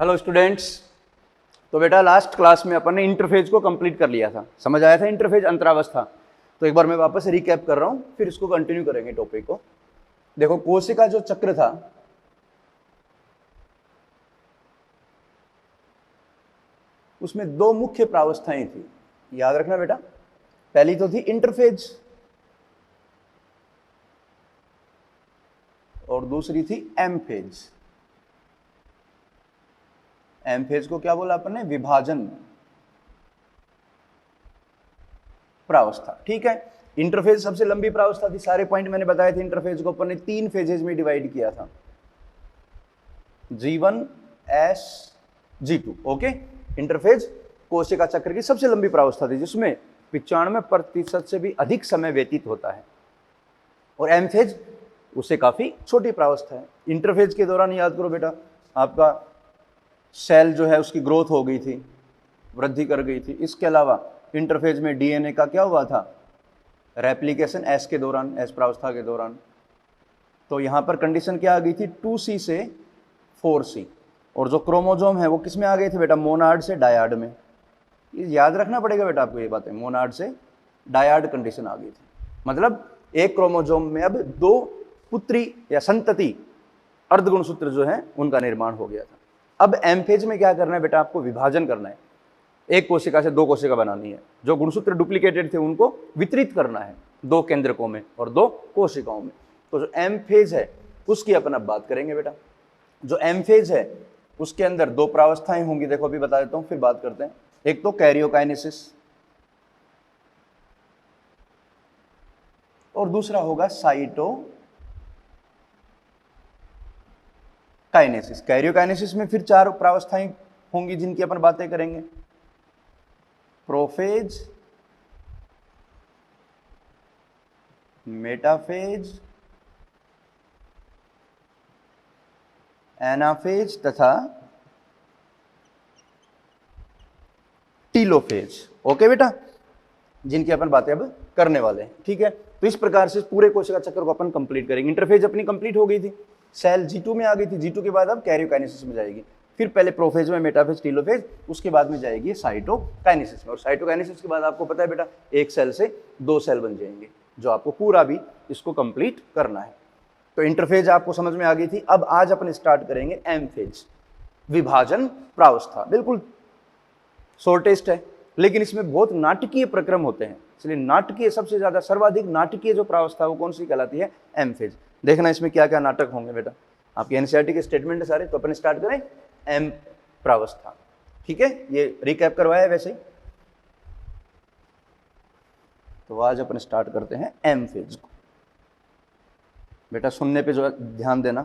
Hello students. तो बेटा last class में अपन ने इंटरफेज को कंप्लीट कर लिया था, समझ आया था इंटरफेज अंतरावस्था। तो एक बार मैं वापस रिकैप कर रहा हूं, फिर इसको कंटिन्यू करेंगे टॉपिक को। देखो कोशिका जो चक्र था उसमें दो मुख्य प्रावस्थाएं थी, याद रखना बेटा। पहली तो थी इंटरफेज और दूसरी थी एम फेज। एम फेज को क्या बोला अपन ने? विभाजन प्रावस्था। ठीक है, इंटरफेज सबसे लंबी प्रावस्था थी। सारे पॉइंट मैंने बताए थे। इंटरफेज को अपन ने 3 फेजेज में डिवाइड किया था, G1 S G2। Okay, interphase कोशिका चक्र की सबसे लंबी प्रावस्था थी जिसमें 95% से भी अधिक समय व्यतीत होता है। और एम फेज उससे काफी छोटी प्रावस्था है। इंटरफेज के दौरान याद करो बेटा, आपका सेल जो है उसकी ग्रोथ हो गई थी, वृद्धि कर गई थी। इसके अलावा इंटरफेज में डीएनए का क्या हुआ था? रेप्लिकेशन एस के दौरान, एस प्रावस्था के दौरान। तो यहां पर कंडीशन क्या आ गई थी? 2C से 4C। और जो क्रोमोजोम है वो किस में आ गए थे बेटा? मोनाड से डायाड में। ये याद रखना पड़ेगा बेटा आपको ये बातें। मोनाड से डायाड कंडीशन आ गई थी, मतलब एक क्रोमोजोम में अब 2 पुत्री या संतति अर्धगुणसूत्र जो है उनका निर्माण हो गया था। अब एम फेज में क्या करना है बेटा? आपको विभाजन करना है। एक कोशिका से 2 कोशिका बनानी है। जो गुणसूत्र डुप्लीकेटेड थे उनको वितरित करना है 2 केंद्रकों में और 2 कोशिकाओं में। तो जो एम फेज है उसकी अपन अब बात करेंगे बेटा। जो एम फेज है उसके अंदर 2 प्रावस्थाएं होंगी। देखो अभी बता देता हूं, फिर बात करते हैं। एक तो कैरियोकाइनेसिस और दूसरा होगा साइटोकाइनेसिस। कैरियोकाइनेसिस में फिर 4 प्रावस्थाएं होंगी जिनकी अपन बातें करेंगे। प्रोफेज, मेटाफेज, एनाफेज तथा टीलोफेज। ओके बेटा, जिनकी अपन बातें अब करने वाले हैं। ठीक है, तो इस प्रकार से पूरे कोशिका चक्र को अपन कंप्लीट करेंगे। इंटरफेज अपनी कंप्लीट हो गई थी, सेल G2 में आ गई थी। G2 के बाद अब कैरियोकाइनेसिस में जाएगी, फिर पहले प्रोफेज में, मेटाफेज, टीलोफेज, उसके बाद में जाएगी साइटोकाइनेसिस में। और साइटोकाइनेसिस के बाद आपको पता है बेटा, एक सेल से 2 सेल बन जाएंगे, जो आपको पूरा भी इसको कंप्लीट करना है। तो इंटरफेज आपको समझ में आ गई थी। अब आज अपन स्टार्ट करेंगे एम फेज, विभाजन प्रावस्था। बिल्कुल शॉर्टेस्ट है, लेकिन इसमें बहुत नाटकीय प्रक्रम होते हैं। इसलिए नाटकीय, सबसे ज्यादा सर्वाधिक नाटकीय जो प्रावस्था वो कौन सी कहलाती है? M phase. देखना इसमें क्या क्या नाटक होंगे बेटा। आपके एनसीईआरटी के स्टेटमेंट है सारे। तो अपन स्टार्ट करें एम प्रावस्था। ठीक है, ये रिकैप करवाया वैसे ही। तो आज अपन स्टार्ट करते हैं एम फेज को। बेटा सुनने पे जो ध्यान देना,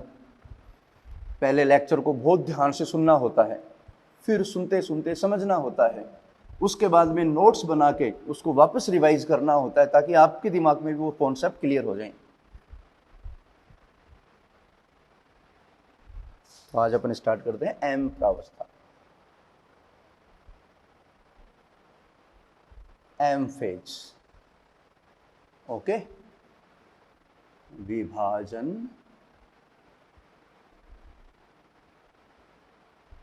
पहले लेक्चर को बहुत ध्यान से सुनना होता है, फिर सुनते सुनते समझना होता है, उसके बाद में नोट्स बना के उसको वापस रिवाइज करना होता है, ताकि आपके दिमाग में भी वो कॉन्सेप्ट क्लियर हो जाए। तो आज अपन स्टार्ट करते हैं एम प्रावस्था, एम फेज। ओके, विभाजन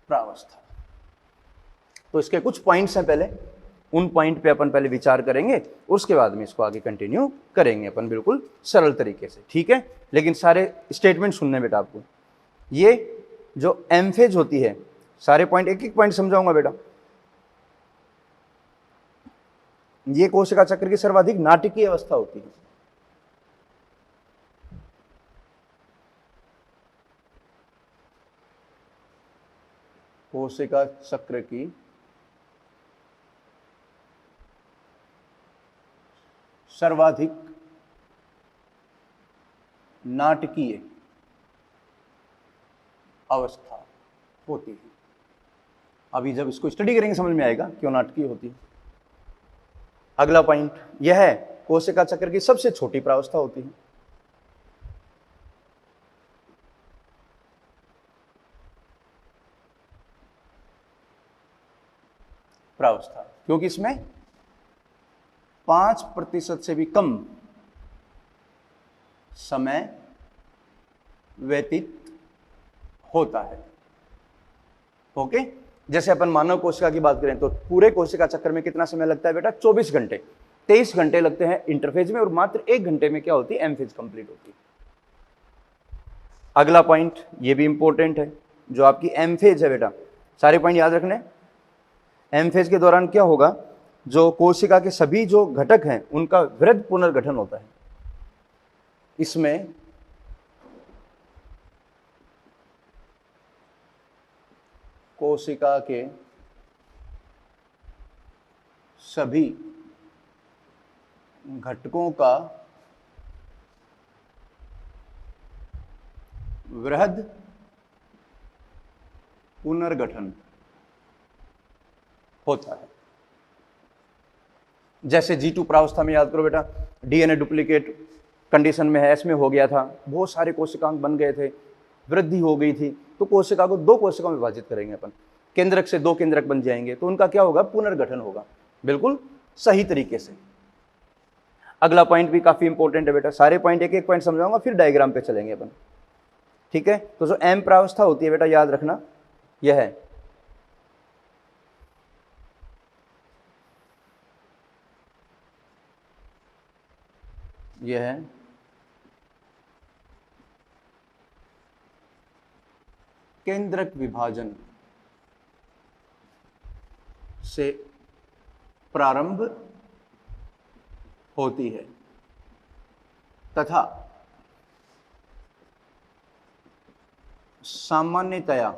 प्रावस्था। तो इसके कुछ पॉइंट्स हैं, पहले उन पॉइंट पे अपन पहले विचार करेंगे, उसके बाद में इसको आगे कंटिन्यू करेंगे अपन बिल्कुल सरल तरीके से। ठीक है, लेकिन सारे स्टेटमेंट सुनने बेटा आपको। ये जो एम फेज होती है, सारे पॉइंट एक एक पॉइंट समझाऊंगा बेटा। ये कोशिका चक्र की सर्वाधिक नाटकीय अवस्था होती है। कोशिका चक्र की सर्वाधिक नाटकीय अवस्था होती है। अभी जब इसको स्टडी करेंगे समझ में आएगा क्यों नाटकीय होती है। अगला पॉइंट यह है, कोशिका चक्र की सबसे छोटी प्रावस्था होती है। प्रावस्था, क्योंकि इसमें 5% से भी कम समय व्यतीत होता है। ओके, जैसे अपन मानव कोशिका की बात करें तो पूरे कोशिका चक्र में कितना समय लगता है बेटा? 24 घंटे। 23 घंटे लगते हैं इंटरफेज में और मात्र 1 घंटे में क्या होती है? एम फेज कंप्लीट होती है। अगला पॉइंट ये भी इंपॉर्टेंट है, जो आपकी एम फेज है बेटा, सारे पॉइंट याद रखने। एम फेज के दौरान क्या होगा? जो कोशिका के सभी जो घटक हैं उनका वृहद पुनर्गठन होता है। इसमें कोशिका के सभी घटकों का वृहद पुनर्गठन होता है। जैसे G2 प्रावस्था में याद करो बेटा, डीएनए डुप्लीकेट कंडीशन में है, एस में हो गया था, बहुत सारे कोशिकांग बन गए थे, वृद्धि हो गई थी, तो कोशिका को 2 कोशिकाओं में विभाजित करेंगे अपन, केंद्रक से 2 केंद्रक बन जाएंगे, तो उनका क्या होगा? पुनर्गठन होगा, बिल्कुल सही तरीके से। अगला पॉइंट भी काफी इंपॉर्टेंट है बेटा, सारे पॉइंट एक एक पॉइंट समझाऊंगा, फिर डायग्राम पे चलेंगे अपन, ठीक है? तो जो एम प्रावस्था होती है बेटा, याद रखना, यह है केंद्रक विभाजन से प्रारंभ होती है तथा सामान्यतया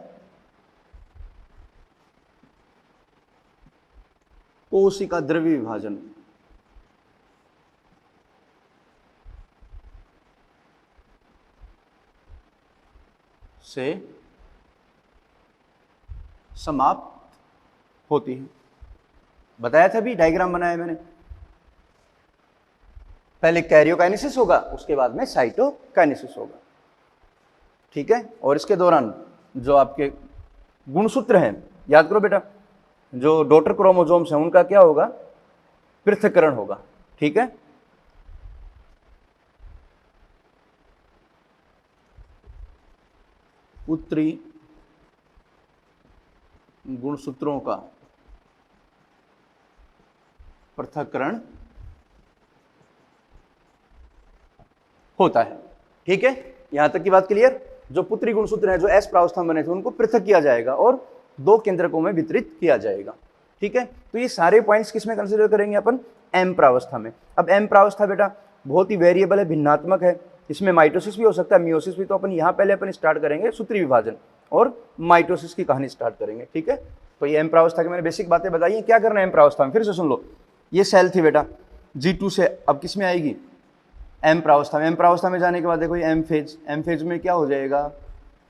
कोशिका द्रव्य विभाजन से समाप्त होती है। बताया था भी, डायग्राम बनाया मैंने, पहले कैरियोकाइनेसिस होगा, उसके बाद में साइटोकाइनेसिस होगा, ठीक है? और इसके दौरान जो आपके गुणसूत्र हैं, याद करो बेटा, जो डॉटर क्रोमोसोम्स हैं उनका क्या होगा? पृथक्करण होगा, ठीक है? पुत्री गुणसूत्रों का पृथक्करण होता है, ठीक है? यहां तक की बात क्लियर? जो पुत्री गुणसूत्र है, जो एस प्रावस्था में बने थे, उनको पृथक किया जाएगा और 2 केंद्रकों में वितरित किया जाएगा, ठीक है? तो ये सारे पॉइंट्स किसमें कंसीडर करेंगे अपन? एम प्रावस्था में। अब एम प्रावस्था बेटा बहुत ही वेरिएबल है, भिन्नात्मक है, इसमें माइटोसिस भी हो सकता है, मियोसिस भी। तो अपन यहाँ पहले अपन स्टार्ट करेंगे सूत्री विभाजन और माइटोसिस की कहानी स्टार्ट करेंगे, ठीक है? तो ये एम प्रावस्था की मैंने बेसिक बातें बताई हैं। क्या करना है एम प्रावस्था में? फिर से सुन लो, ये सेल थी बेटा, G2 से अब किस में आएगी? एम प्रावस्था में। एम प्रावस्था में जाने के बाद देखो ये एम फेज, एम फेज में क्या हो जाएगा?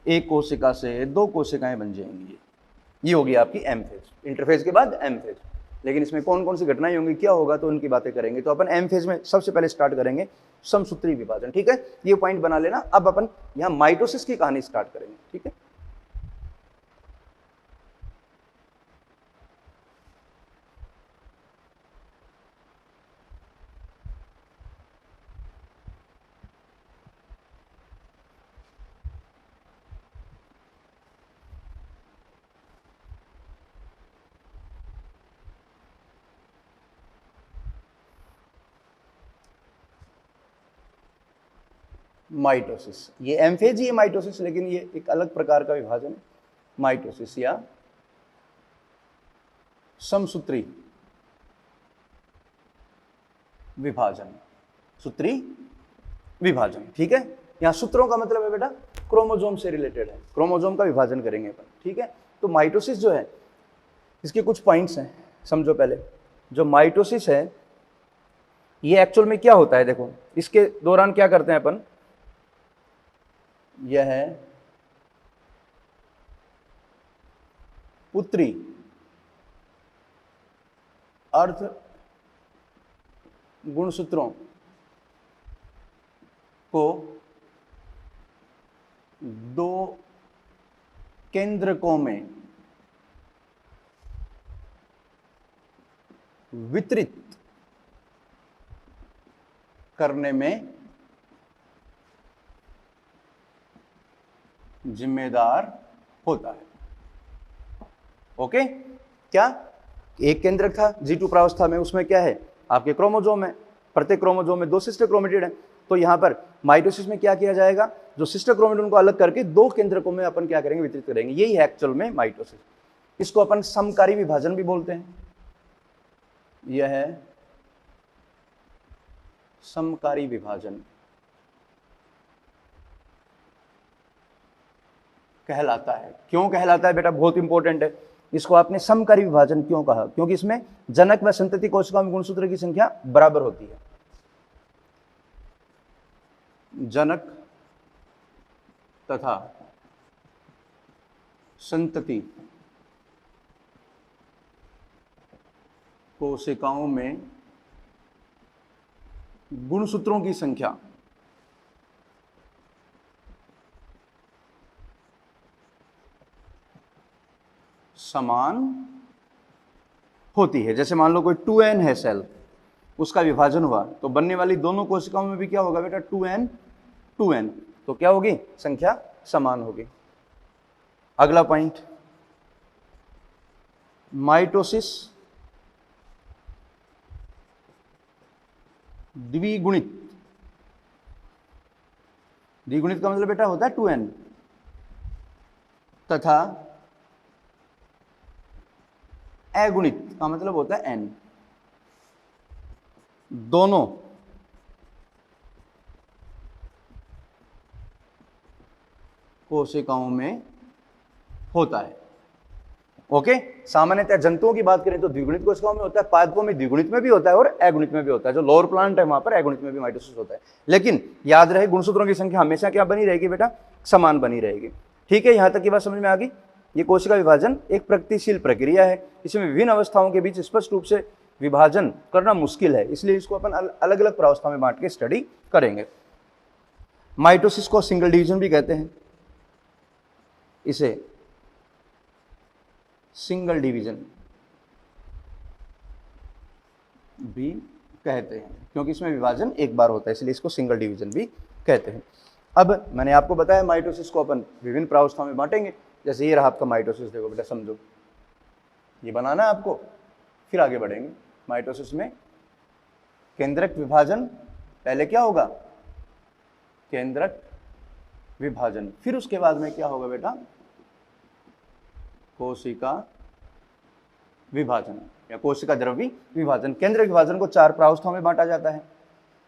एक कोशिका से 2 कोशिकाएं बन जाएंगी, ये होगी आपकी एम फेज। इंटरफेज के बाद एम फेज। लेकिन इसमें कौन कौन सी घटनाएं होंगी, क्या होगा, तो उनकी बातें करेंगे। तो अपन एम फेज में सबसे पहले स्टार्ट करेंगे समसूत्री विभाजन, ठीक है? ये पॉइंट बना लेना। अब अपन यहाँ माइटोसिस की कहानी स्टार्ट करेंगे, ठीक है? माइटोसिस, ये एम फेज ही है माइटोसिस, लेकिन ये एक अलग प्रकार का विभाजन है, माइटोसिस या समसूत्री विभाजन, सूत्री विभाजन, ठीक है? यहाँ सूत्रों का मतलब है बेटा क्रोमोसोम से रिलेटेड है, क्रोमोसोम का विभाजन करेंगे अपन, ठीक है? तो माइटोसिस जो है, इसके कुछ पॉइंट्स हैं, समझो पहले। जो माइटोसिस है, ये एक्चुअल में क्या होता है? देखो, इसके दौरान क्या करते हैं अपन? यह है पुत्री अर्ध गुणसूत्रों को 2 केंद्रकों में वितरित करने में जिम्मेदार होता है। ओके, क्या एक केंद्रक था G2 प्रावस्था में, उसमें क्या है आपके क्रोमोजोम है, प्रत्येक क्रोमोजोम में 2 सिस्टर क्रोमेटिड है। तो यहाँ पर माइटोसिस में क्या किया जाएगा, जो सिस्टर क्रोमेटिड उनको अलग करके 2 केंद्रकों में अपन क्या करेंगे, वितरित करेंगे। यही है एक्चुअल में माइटोसिस। इसको अपन समकारी विभाजन भी बोलते हैं। यह है समकारी विभाजन कहलाता है। क्यों कहलाता है बेटा, बहुत इंपॉर्टेंट है। इसको आपने समकारी विभाजन क्यों कहा, क्योंकि इसमें जनक व संतति कोशिकाओं में गुणसूत्र की संख्या बराबर होती है। जनक तथा संतति कोशिकाओं में गुणसूत्रों की संख्या समान होती है। जैसे मान लो कोई 2n है सेल, उसका विभाजन हुआ तो बनने वाली दोनों कोशिकाओं में भी क्या होगा बेटा, 2n 2n, तो क्या होगी, संख्या समान होगी। अगला पॉइंट, माइटोसिस द्विगुणित। द्विगुणित का मतलब बेटा होता है 2n, तथा अगुणित का मतलब होता है n। दोनों कोशिकाओं में होता है। ओके, सामान्यतः जंतुओं की बात करें तो द्विगुणित कोशिकाओं में होता है, पादपों में द्विगुणित में भी होता है और अगुणित में भी होता है। जो लोअर प्लांट है वहां पर अगुणित में भी माइटोसिस होता है। लेकिन याद रहे, गुणसूत्रों की संख्या हमेशा क्या बनी रहेगी बेटा, समान बनी रहेगी। ठीक है, यहां तक की बात समझ में आ गई। ये कोशिका विभाजन एक प्रगतिशील प्रक्रिया है। इसमें विभिन्न अवस्थाओं के बीच स्पष्ट रूप से विभाजन करना मुश्किल है, इसलिए इसको अपन अलग अलग प्रावस्था में बांट के स्टडी करेंगे। माइटोसिस को सिंगल डिवीजन भी कहते हैं, इसे सिंगल डिवीजन भी कहते हैं, क्योंकि इसमें विभाजन एक बार होता है, इसलिए इसको सिंगल डिवीजन भी कहते हैं। अब मैंने आपको बताया माइटोसिस को अपन विभिन्न प्रावस्थाओं में बांटेंगे। जैसे ये रहा आपका माइटोसिस, देखो बेटा समझो, ये बनाना है आपको, फिर आगे बढ़ेंगे। माइटोसिस में केंद्रक विभाजन, पहले क्या होगा, केंद्रक विभाजन, फिर उसके बाद में क्या होगा बेटा, कोशिका विभाजन या कोशिका द्रव्य विभाजन। केंद्रक विभाजन को 4 प्रावस्थाओं में बांटा जाता है।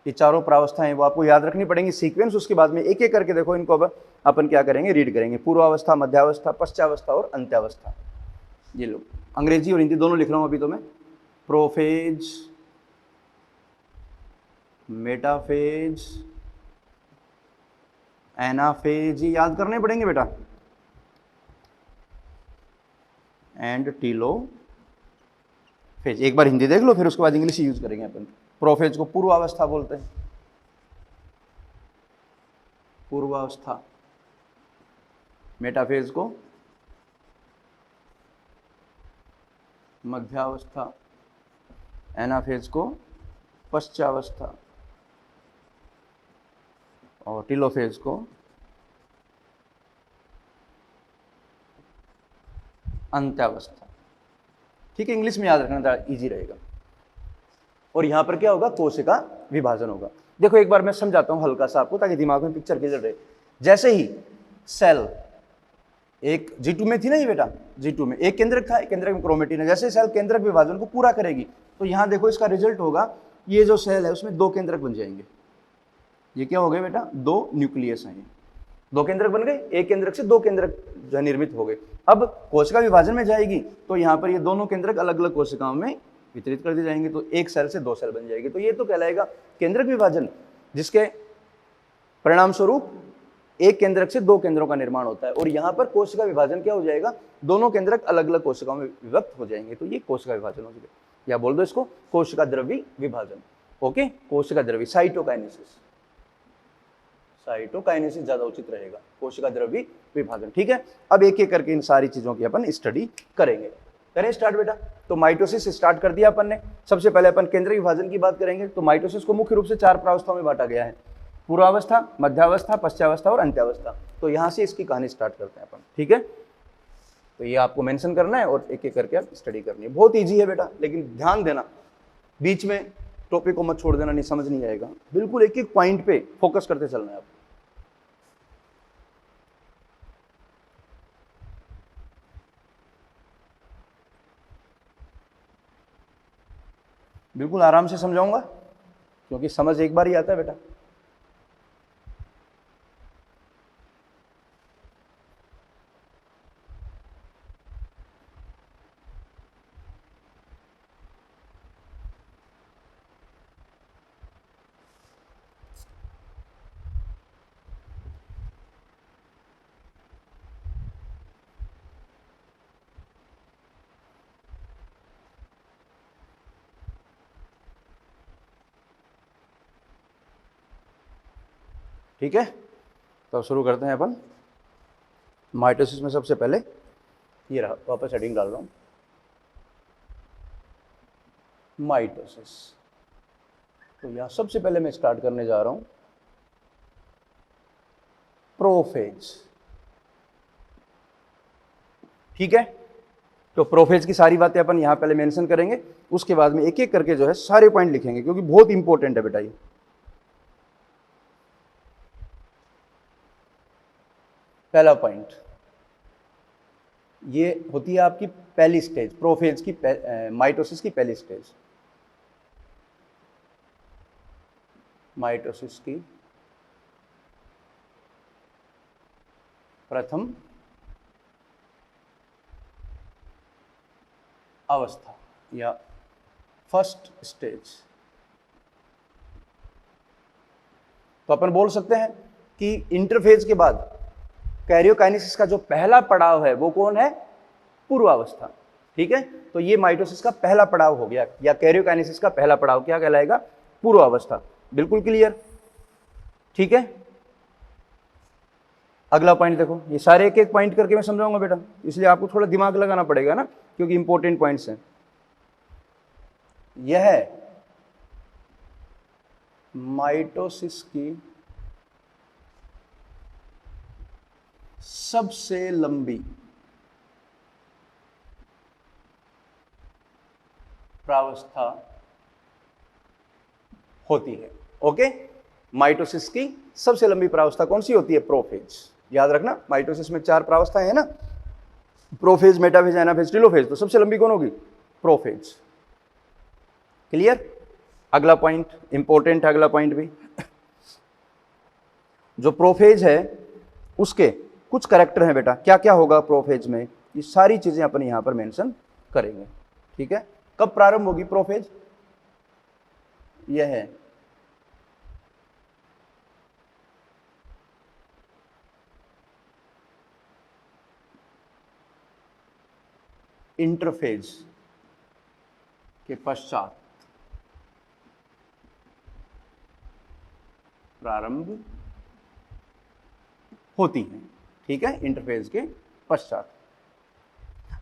ये चारों प्रावस्थाएं वो आपको याद रखनी पड़ेंगी, सीक्वेंस। उसके बाद में एक एक करके देखो, इनको अब अपन क्या करेंगे, रीड करेंगे। पूर्वावस्था, मध्यावस्था, पश्चावस्था और अंत्यावस्था। ये लो, अंग्रेजी और हिंदी दोनों लिख रहा हूं अभी तो मैं। प्रोफेज, मेटाफेज, एनाफेज, ये याद करने पड़ेंगे बेटा, एंड टीलोफेज। एक बार हिंदी देख लो, फिर उसके बाद इंग्लिश यूज करेंगे अपन। प्रोफेज को पूर्वावस्था बोलते हैं, पूर्वावस्था। मेटाफेज को मध्यावस्था, एनाफेज को पश्चावस्था और टीलोफेज को अंत्यावस्था। ठीक है, इंग्लिश में याद रखना इजी रहेगा। और यहां पर क्या होगा, कोशिका विभाजन होगा। देखो एक बार मैं समझाता हूं हल्का सा आपको, ताकि दिमाग में पिक्चर क्लियर रहे। जैसे ही सेल एक G2 में थी ना ये बेटा, G2 में एक केंद्रक था, केंद्रक में क्रोमेटिन है। जैसे सेल केंद्रक विभाजन को पूरा करेगी तो यहां देखो इसका रिजल्ट होगा, ये जो सेल है उसमें 2 केंद्रक बन जाएंगे। ये क्या हो गए बेटा, 2 न्यूक्लियस हैं। 2 केंद्रक बन गए, एक केंद्रक से 2 केंद्रक जो निर्मित हो गए। अब कोशिका विभाजन में जाएगी तो यहाँ पर ये दोनों केंद्रक अलग अलग कोशिकाओं में वितरित कर दिए जाएंगे, तो एक सेल से 2 सेल बन जाएगी। तो ये तो कहलाएगा केंद्रक विभाजन, जिसके परिणाम स्वरूप एक केंद्रक से 2 केंद्रों का निर्माण होता है। और यहाँ पर कोशिका विभाजन क्या हो जाएगा, दोनों केंद्रक अलग अलग कोशिकाओं में विभक्त हो जाएंगे, तो ये कोशिका विभाजन हो जाएगा। या बोल दो इसको कोशिका द्रव्य विभाजन। ओके, कोशिका द्रव्य, साइटोकाइनेसिस, साइटोकाइनेसिस ज्यादा उचित रहेगा, कोशिका द्रव्य विभाजन। ठीक है, अब एक एक करके इन सारी चीजों की अपन स्टडी करेंगे। करें स्टार्ट बेटा। तो माइटोसिस स्टार्ट कर दिया अपन ने। सबसे पहले अपन केंद्रक विभाजन की बात करेंगे। तो माइटोसिस को मुख्य रूप से 4 प्रावस्थाओं में बांटा गया है, पूर्वावस्था, मध्यावस्था, पश्चावस्था और अंत्यावस्था। तो यहां से इसकी कहानी स्टार्ट करते हैं अपन। ठीक है, तो ये आपको मेंशन करना है और एक एक करके आप स्टडी करनी है। बहुत इजी है बेटा, लेकिन ध्यान देना, बीच में टॉपिक को मत छोड़ देना, नहीं समझ नहीं आएगा। बिल्कुल एक एक पॉइंट पे फोकस करते चलना है आपको। बिल्कुल आराम से समझाऊंगा, क्योंकि समझ एक बार ही आता है बेटा। ठीक है, तो अब शुरू करते हैं अपन। माइटोसिस में सबसे पहले ये रहा, वापस हेडिंग डाल रहा हूं, माइटोसिस। तो यहां सबसे पहले मैं स्टार्ट करने जा रहा हूं प्रोफेज। ठीक है, तो प्रोफेज की सारी बातें अपन यहां पहले मेंशन करेंगे, उसके बाद में एक एक करके जो है सारे पॉइंट लिखेंगे, क्योंकि बहुत इंपॉर्टेंट है बेटा ये। पहला पॉइंट, ये होती है आपकी पहली स्टेज, प्रोफेज की, माइटोसिस की पहली स्टेज। माइटोसिस की प्रथम अवस्था या फर्स्ट स्टेज। तो अपन बोल सकते हैं कि इंटरफेज के बाद कैरियोकाइनेसिस का जो पहला पड़ाव है वो कौन है? पूर्वावस्था। ठीक है, तो ये माइटोसिस का पहला पड़ाव हो गया, या कैरियोकाइनेसिस का पहला पड़ाव क्या कहलाएगा? पूर्वावस्था। बिल्कुल क्लियर? ठीक है, अगला पॉइंट देखो, ये सारे एक एक पॉइंट करके मैं समझाऊंगा बेटा, इसलिए आपको थोड़ा दिमाग लगाना पड़ेगा ना, क्योंकि इंपॉर्टेंट पॉइंट्स हैं। यह माइटोसिस की सबसे लंबी प्रावस्था होती है। ओके, माइटोसिस की सबसे लंबी प्रावस्था कौन सी होती है? प्रोफेज। याद रखना, माइटोसिस में 4 प्रावस्थाएं हैं ना, प्रोफेज, मेटाफेज, एनाफेज, टेलोफेज। तो सबसे लंबी कौन होगी? प्रोफेज। क्लियर? अगला पॉइंट इंपॉर्टेंट है, अगला पॉइंट भी। जो प्रोफेज है उसके कुछ कैरेक्टर हैं बेटा, क्या क्या होगा प्रोफेज में, ये सारी चीजें अपन यहां पर मेंशन करेंगे। ठीक है, कब प्रारंभ होगी प्रोफेज? यह है इंटरफेज के पश्चात प्रारंभ होती है। ठीक है, इंटरफेज के पश्चात।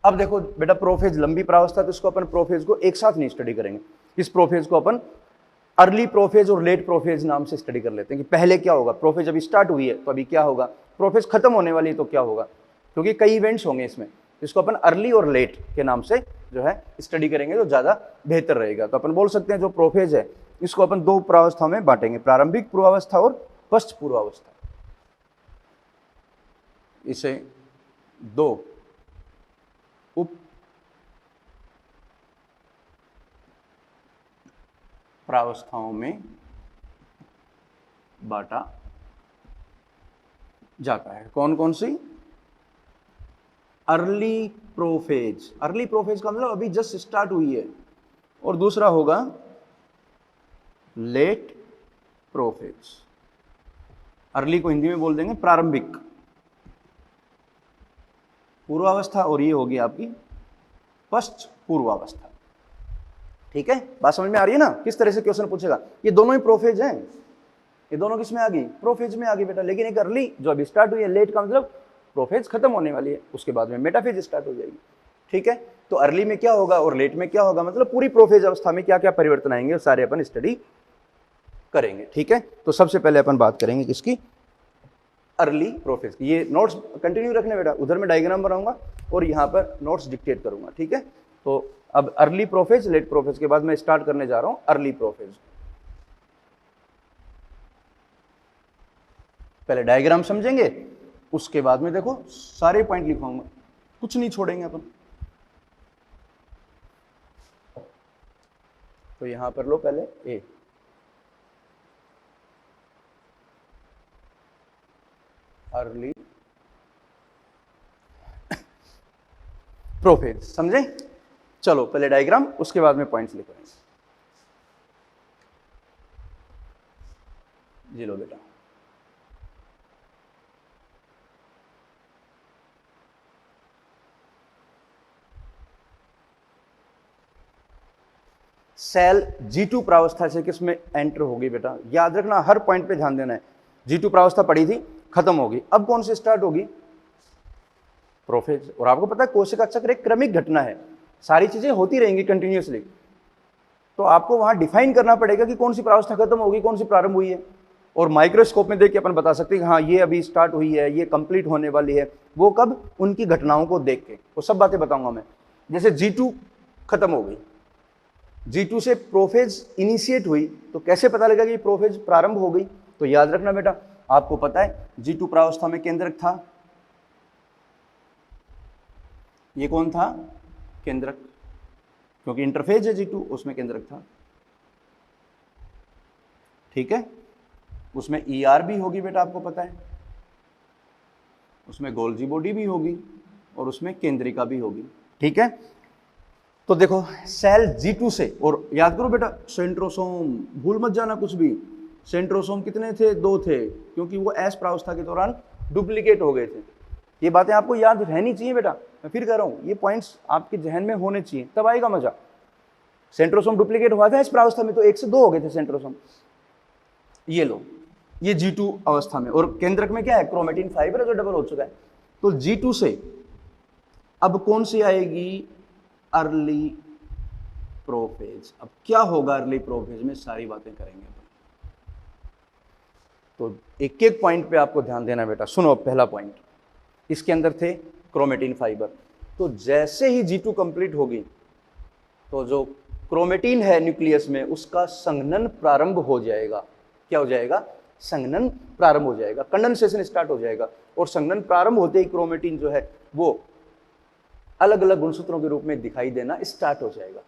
अब देखो बेटा, प्रोफेज लंबी प्रावस्था, तो इसको अपन प्रोफेज को एक साथ नहीं स्टडी करेंगे। इस प्रोफेज को अपन अर्ली प्रोफेज और लेट प्रोफेज नाम से स्टडी कर लेते हैं कि पहले क्या होगा, प्रोफेज अभी स्टार्ट हुई है तो अभी क्या होगा, प्रोफेज खत्म होने वाली है तो क्या होगा, क्योंकि कई इवेंट्स होंगे इसमें। इसको अपन अर्ली और लेट के नाम से जो है स्टडी करेंगे तो ज्यादा बेहतर रहेगा। तो अपन बोल सकते हैं जो प्रोफेज है इसको अपन 2 प्रावस्था में बांटेंगे, प्रारंभिक पूर्वावस्था और पश्च पूर्वावस्था। इसे 2 उप प्रावस्थाओं में बांटा जाता है। कौन कौन सी? Early prophase. अर्ली प्रोफेज का मतलब अभी जस्ट स्टार्ट हुई है, और दूसरा होगा लेट प्रोफेज। अर्ली को हिंदी में बोल देंगे प्रारंभिक पूर्वावस्था, और ये होगी आपकी पश्च पूर्वावस्था। ठीक है, बात समझ में आ रही है ना किस तरह से क्वेश्चन पूछेगा? ये दोनों ही प्रोफेज हैं, ये दोनों किस में आ गई? प्रोफेज में आ गई बेटा। लेकिन एक अर्ली जो अभी स्टार्ट हुई है, लेट का मतलब प्रोफेज खत्म होने वाली है, उसके बाद में मेटाफेज स्टार्ट हो जाएगी। ठीक है, तो अर्ली में क्या होगा और लेट में क्या होगा, मतलब पूरी प्रोफेज अवस्था में क्या क्या परिवर्तन आएंगे, सारे अपन स्टडी करेंगे। ठीक है, तो सबसे पहले अपन बात करेंगे किसकी? Early prophase. ये नोट्स कंटिन्यू रखने बेटा, उधर मैं डायग्राम बनाऊंगा और यहाँ पर नोट्स डिक्टेट करूंगा, ठीक है। तो अब अर्ली प्रोफेज, लेट प्रोफेज के बाद मैं स्टार्ट करने जा रहा हूं अर्ली प्रोफेज। पहले डायग्राम समझेंगे, उसके बाद में देखो सारे पॉइंट लिखवाऊंगा, कुछ नहीं छोड़ेंगे अपन। तो यहां पर लो पहले ए, अर्ली प्रोफेज, समझे। चलो पहले डायग्राम, उसके बाद में पॉइंट्स लिखवाएंगे। जी लो बेटा, सेल G2 प्रावस्था से किसमें एंटर होगी बेटा, याद रखना, हर पॉइंट पे ध्यान देना है। G2 प्रावस्था पड़ी थी, खत्म होगी, अब कौन सी स्टार्ट होगी, प्रोफेज। और आपको पता है कोशिका चक्र एक क्रमिक घटना है, सारी चीजें होती रहेंगी कंटिन्यूअसली, तो आपको वहां डिफाइन करना पड़ेगा कि कौन सी प्रावस्था खत्म होगी, कौन सी प्रारंभ हुई है। और माइक्रोस्कोप में देख के अपन बता सकते हैं कि हाँ ये अभी स्टार्ट हुई है, ये कंप्लीट होने वाली है। वो कब, उनकी घटनाओं को देख के, वो सब बातें बताऊंगा मैं। जैसे G2 खत्म हो गई, G2 से प्रोफेज इनिशिएट हुई, तो कैसे पता लगा कि प्रोफेज प्रारंभ हो गई। तो याद रखना बेटा, आपको पता है G2 प्रावस्था में केंद्रक था, ये कौन था, केंद्रक, क्योंकि इंटरफेज है G2, उसमें केंद्रक था, ठीक है। उसमें ER भी होगी बेटा, आपको पता है, उसमें गोल्जी बॉडी भी होगी और उसमें केंद्रिका भी होगी, ठीक है। तो देखो सेल G2 से, और याद करो बेटा सेंट्रोसोम, भूल मत जाना कुछ भी, सेंट्रोसोम कितने थे, 2 थे, क्योंकि वो एस प्रावस्था के दौरान डुप्लीकेट हो गए थे। ये बातें आपको याद रहनी चाहिए बेटा, मैं फिर कह रहा हूं, ये पॉइंट्स आपके जहन में होने चाहिए, तब आएगा मजा। सेंट्रोसोम डुप्लीकेट हुआ था इस प्रावस्था में, तो 1 से 2 हो गए थे सेंट्रोसोम। ये लो, ये G2 अवस्था में, और केंद्रक में क्या है, क्रोमेटिन फाइबर है जो डबल हो चुका है। तो G2 से अब कौन सी आएगी, अर्ली प्रोफेज। अब क्या होगा अर्ली प्रोफेज में, सारी बातें करेंगे। तो एक एक पॉइंट पे आपको ध्यान देना बेटा। सुनो, पहला पॉइंट, इसके अंदर थे क्रोमेटिन फाइबर, तो जैसे ही G2 कंप्लीट होगी तो जो क्रोमेटिन है न्यूक्लियस में, उसका संघनन प्रारंभ हो जाएगा। क्या हो जाएगा, संघनन प्रारंभ हो जाएगा, कंडेंसेशन स्टार्ट हो जाएगा। और संघनन प्रारंभ होते ही क्रोमेटिन जो है वो अलग अलग गुणसूत्रों के रूप में दिखाई देना स्टार्ट हो जाएगा।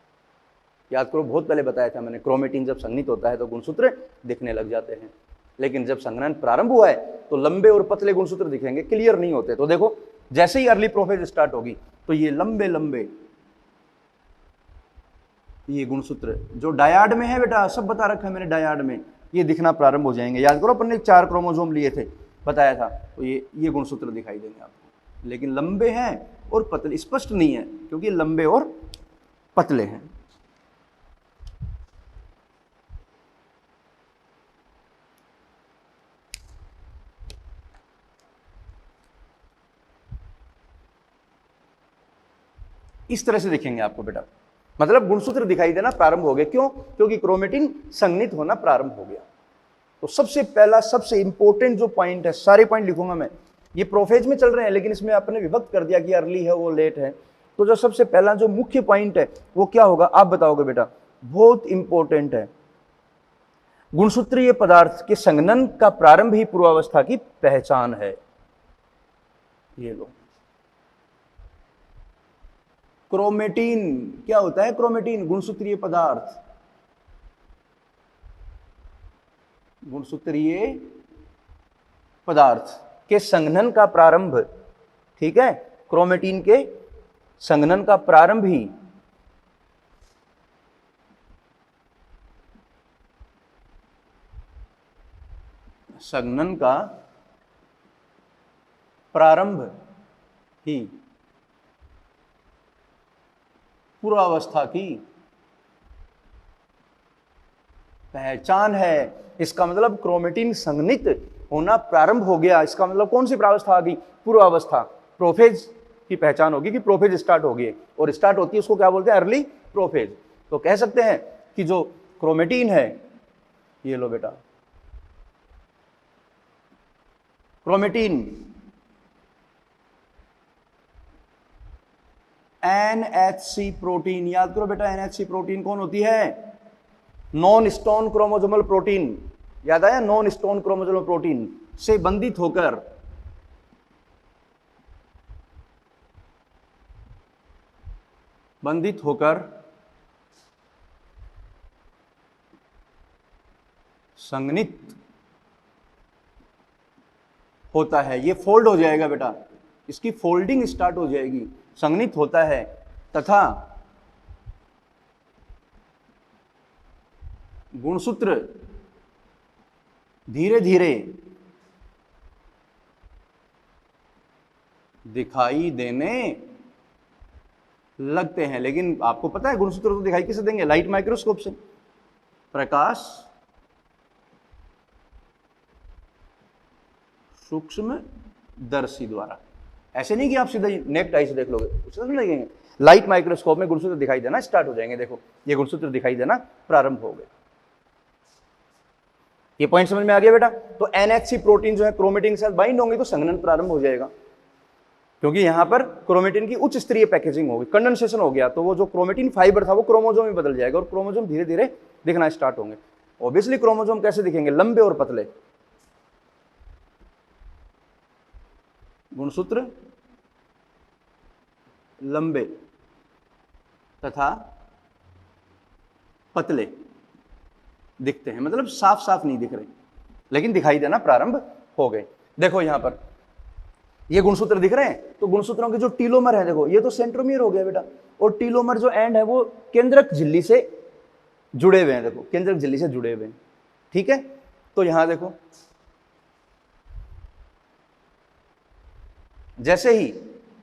याद करो, बहुत पहले बताया था मैंने, क्रोमेटिन जब संघनित होता है तो गुणसूत्र दिखने लग जाते हैं, लेकिन जब संघनन प्रारंभ हुआ है तो लंबे और पतले गुणसूत्र दिखेंगे, क्लियर नहीं होते। तो देखो जैसे ही अर्ली प्रोफेज स्टार्ट होगी तो ये लंबे लंबे ये गुणसूत्र जो डायाड में है बेटा, सब बता रखा है मैंने डायाड में, ये दिखना प्रारंभ हो जाएंगे। याद करो अपन ने 4 क्रोमोसोम लिए थे, बताया था, तो ये गुणसूत्र दिखाई देंगे आपको, लेकिन लंबे हैं और पतले, स्पष्ट नहीं है क्योंकि लंबे और पतले हैं। इस तरह से दिखेंगे आपको बेटा, मतलब गुणसूत्र दिखाई देना प्रारंभ हो गए। क्यों, क्योंकि क्रोमेटिन संघनित होना प्रारंभ हो गया। तो सबसे पहला, सबसे इंपॉर्टेंट जो पॉइंट है, सारे पॉइंट लिखूंगा मैं, ये प्रोफेज में चल रहे हैं लेकिन इसमें आपने विभक्त कर दिया कि अर्ली है वो लेट है। तो जो सबसे पहला जो मुख्य पॉइंट है वो क्या होगा, आप बताओगे बेटा, बहुत इंपॉर्टेंट है। गुणसूत्रीय पदार्थ के संघनन का प्रारंभ ही पूर्वावस्था की पहचान है। ये लो, क्रोमेटिन क्या होता है, क्रोमेटिन गुणसूत्रीय पदार्थ, गुणसूत्रीय पदार्थ के संघनन का प्रारंभ, ठीक है, क्रोमेटिन के संघनन का प्रारंभ ही संघनन का प्रारंभ ही पूर्वावस्था की पहचान है। इसका मतलब क्रोमेटिन संघनित होना प्रारंभ हो गया, इसका मतलब कौन सी प्रावस्था आ गई, पूर्वावस्था। प्रोफेज की पहचान होगी कि प्रोफेज स्टार्ट हो गई, और स्टार्ट होती है उसको क्या बोलते हैं, अर्ली प्रोफेज। तो कह सकते हैं कि जो क्रोमेटिन है, ये लो बेटा, क्रोमेटिन, NHC प्रोटीन, याद करो बेटा NHC प्रोटीन कौन होती है? नॉन स्टोन क्रोमोसोमल प्रोटीन, याद आया? नॉन स्टोन क्रोमोसोमल प्रोटीन से बंधित होकर संघनित होता है। ये फोल्ड हो जाएगा बेटा, इसकी फोल्डिंग स्टार्ट हो जाएगी, संघनित होता है तथा गुणसूत्र धीरे धीरे दिखाई देने लगते हैं। लेकिन आपको पता है गुणसूत्र तो दिखाई किससे देंगे? लाइट माइक्रोस्कोप से, प्रकाश सूक्ष्मदर्शी द्वारा। ऐसे नहीं कि आप सीधा नेक्ट आई से देख लोगे, उससे समझ लगेंगे। लाइट माइक्रोस्कोप में गुणसूत्र दिखाई देना स्टार्ट हो जाएंगे। देखो ये गुणसूत्र दिखाई देना प्रारंभ हो गए। ये पॉइंट समझ में आ गया बेटा? तो NHC प्रोटीन जो है क्रोमेटिन के साथ बाइंड होंगे तो संघनन प्रारंभ हो जाएगा, क्योंकि यहां पर क्रोमेटिन की उच्च स्तरीय पैकेजिंग होगी, कंडेंसेशन हो गया, तो वो जो क्रोमेटिन फाइबर था वो क्रोमोसोम में बदल जाएगा और क्रोमोसोम धीरे धीरे दिखना स्टार्ट होंगे। ऑब्वियसली क्रोमोसोम कैसे दिखेंगे? लंबे और पतले। गुणसूत्र लंबे तथा पतले दिखते हैं, मतलब साफ साफ नहीं दिख रहे, लेकिन दिखाई देना प्रारंभ हो गए। देखो यहां पर ये गुणसूत्र दिख रहे हैं, तो गुणसूत्रों के जो टीलोमर है, देखो ये तो सेंट्रोमियर हो गया बेटा, और टीलोमर जो एंड है वो केंद्रक झिल्ली से जुड़े हुए हैं। देखो केंद्रक झिल्ली से जुड़े हुए हैं, ठीक है? तो यहां देखो जैसे ही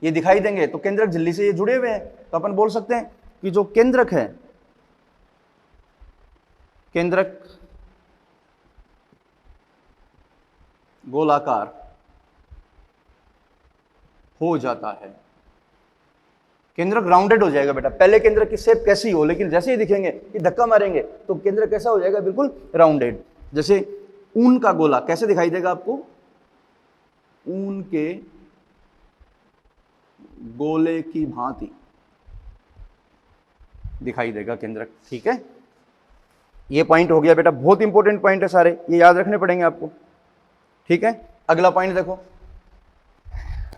ये दिखाई देंगे तो केंद्रक झिल्ली से ये जुड़े हुए हैं, तो अपन बोल सकते हैं कि जो केंद्रक है, केंद्रक गोलाकार हो जाता है। केंद्रक राउंडेड हो जाएगा बेटा। पहले केंद्रक की शेप कैसी हो, लेकिन जैसे ही दिखेंगे कि धक्का मारेंगे तो केंद्रक कैसा हो जाएगा? बिल्कुल राउंडेड। जैसे ऊन का गोला कैसे दिखाई देगा आपको? ऊन के गोले की भांति दिखाई देगा केंद्रक, ठीक है? ये पॉइंट हो गया बेटा, बहुत इंपॉर्टेंट पॉइंट है सारे, ये याद रखने पड़ेंगे आपको, ठीक है? अगला पॉइंट देखो,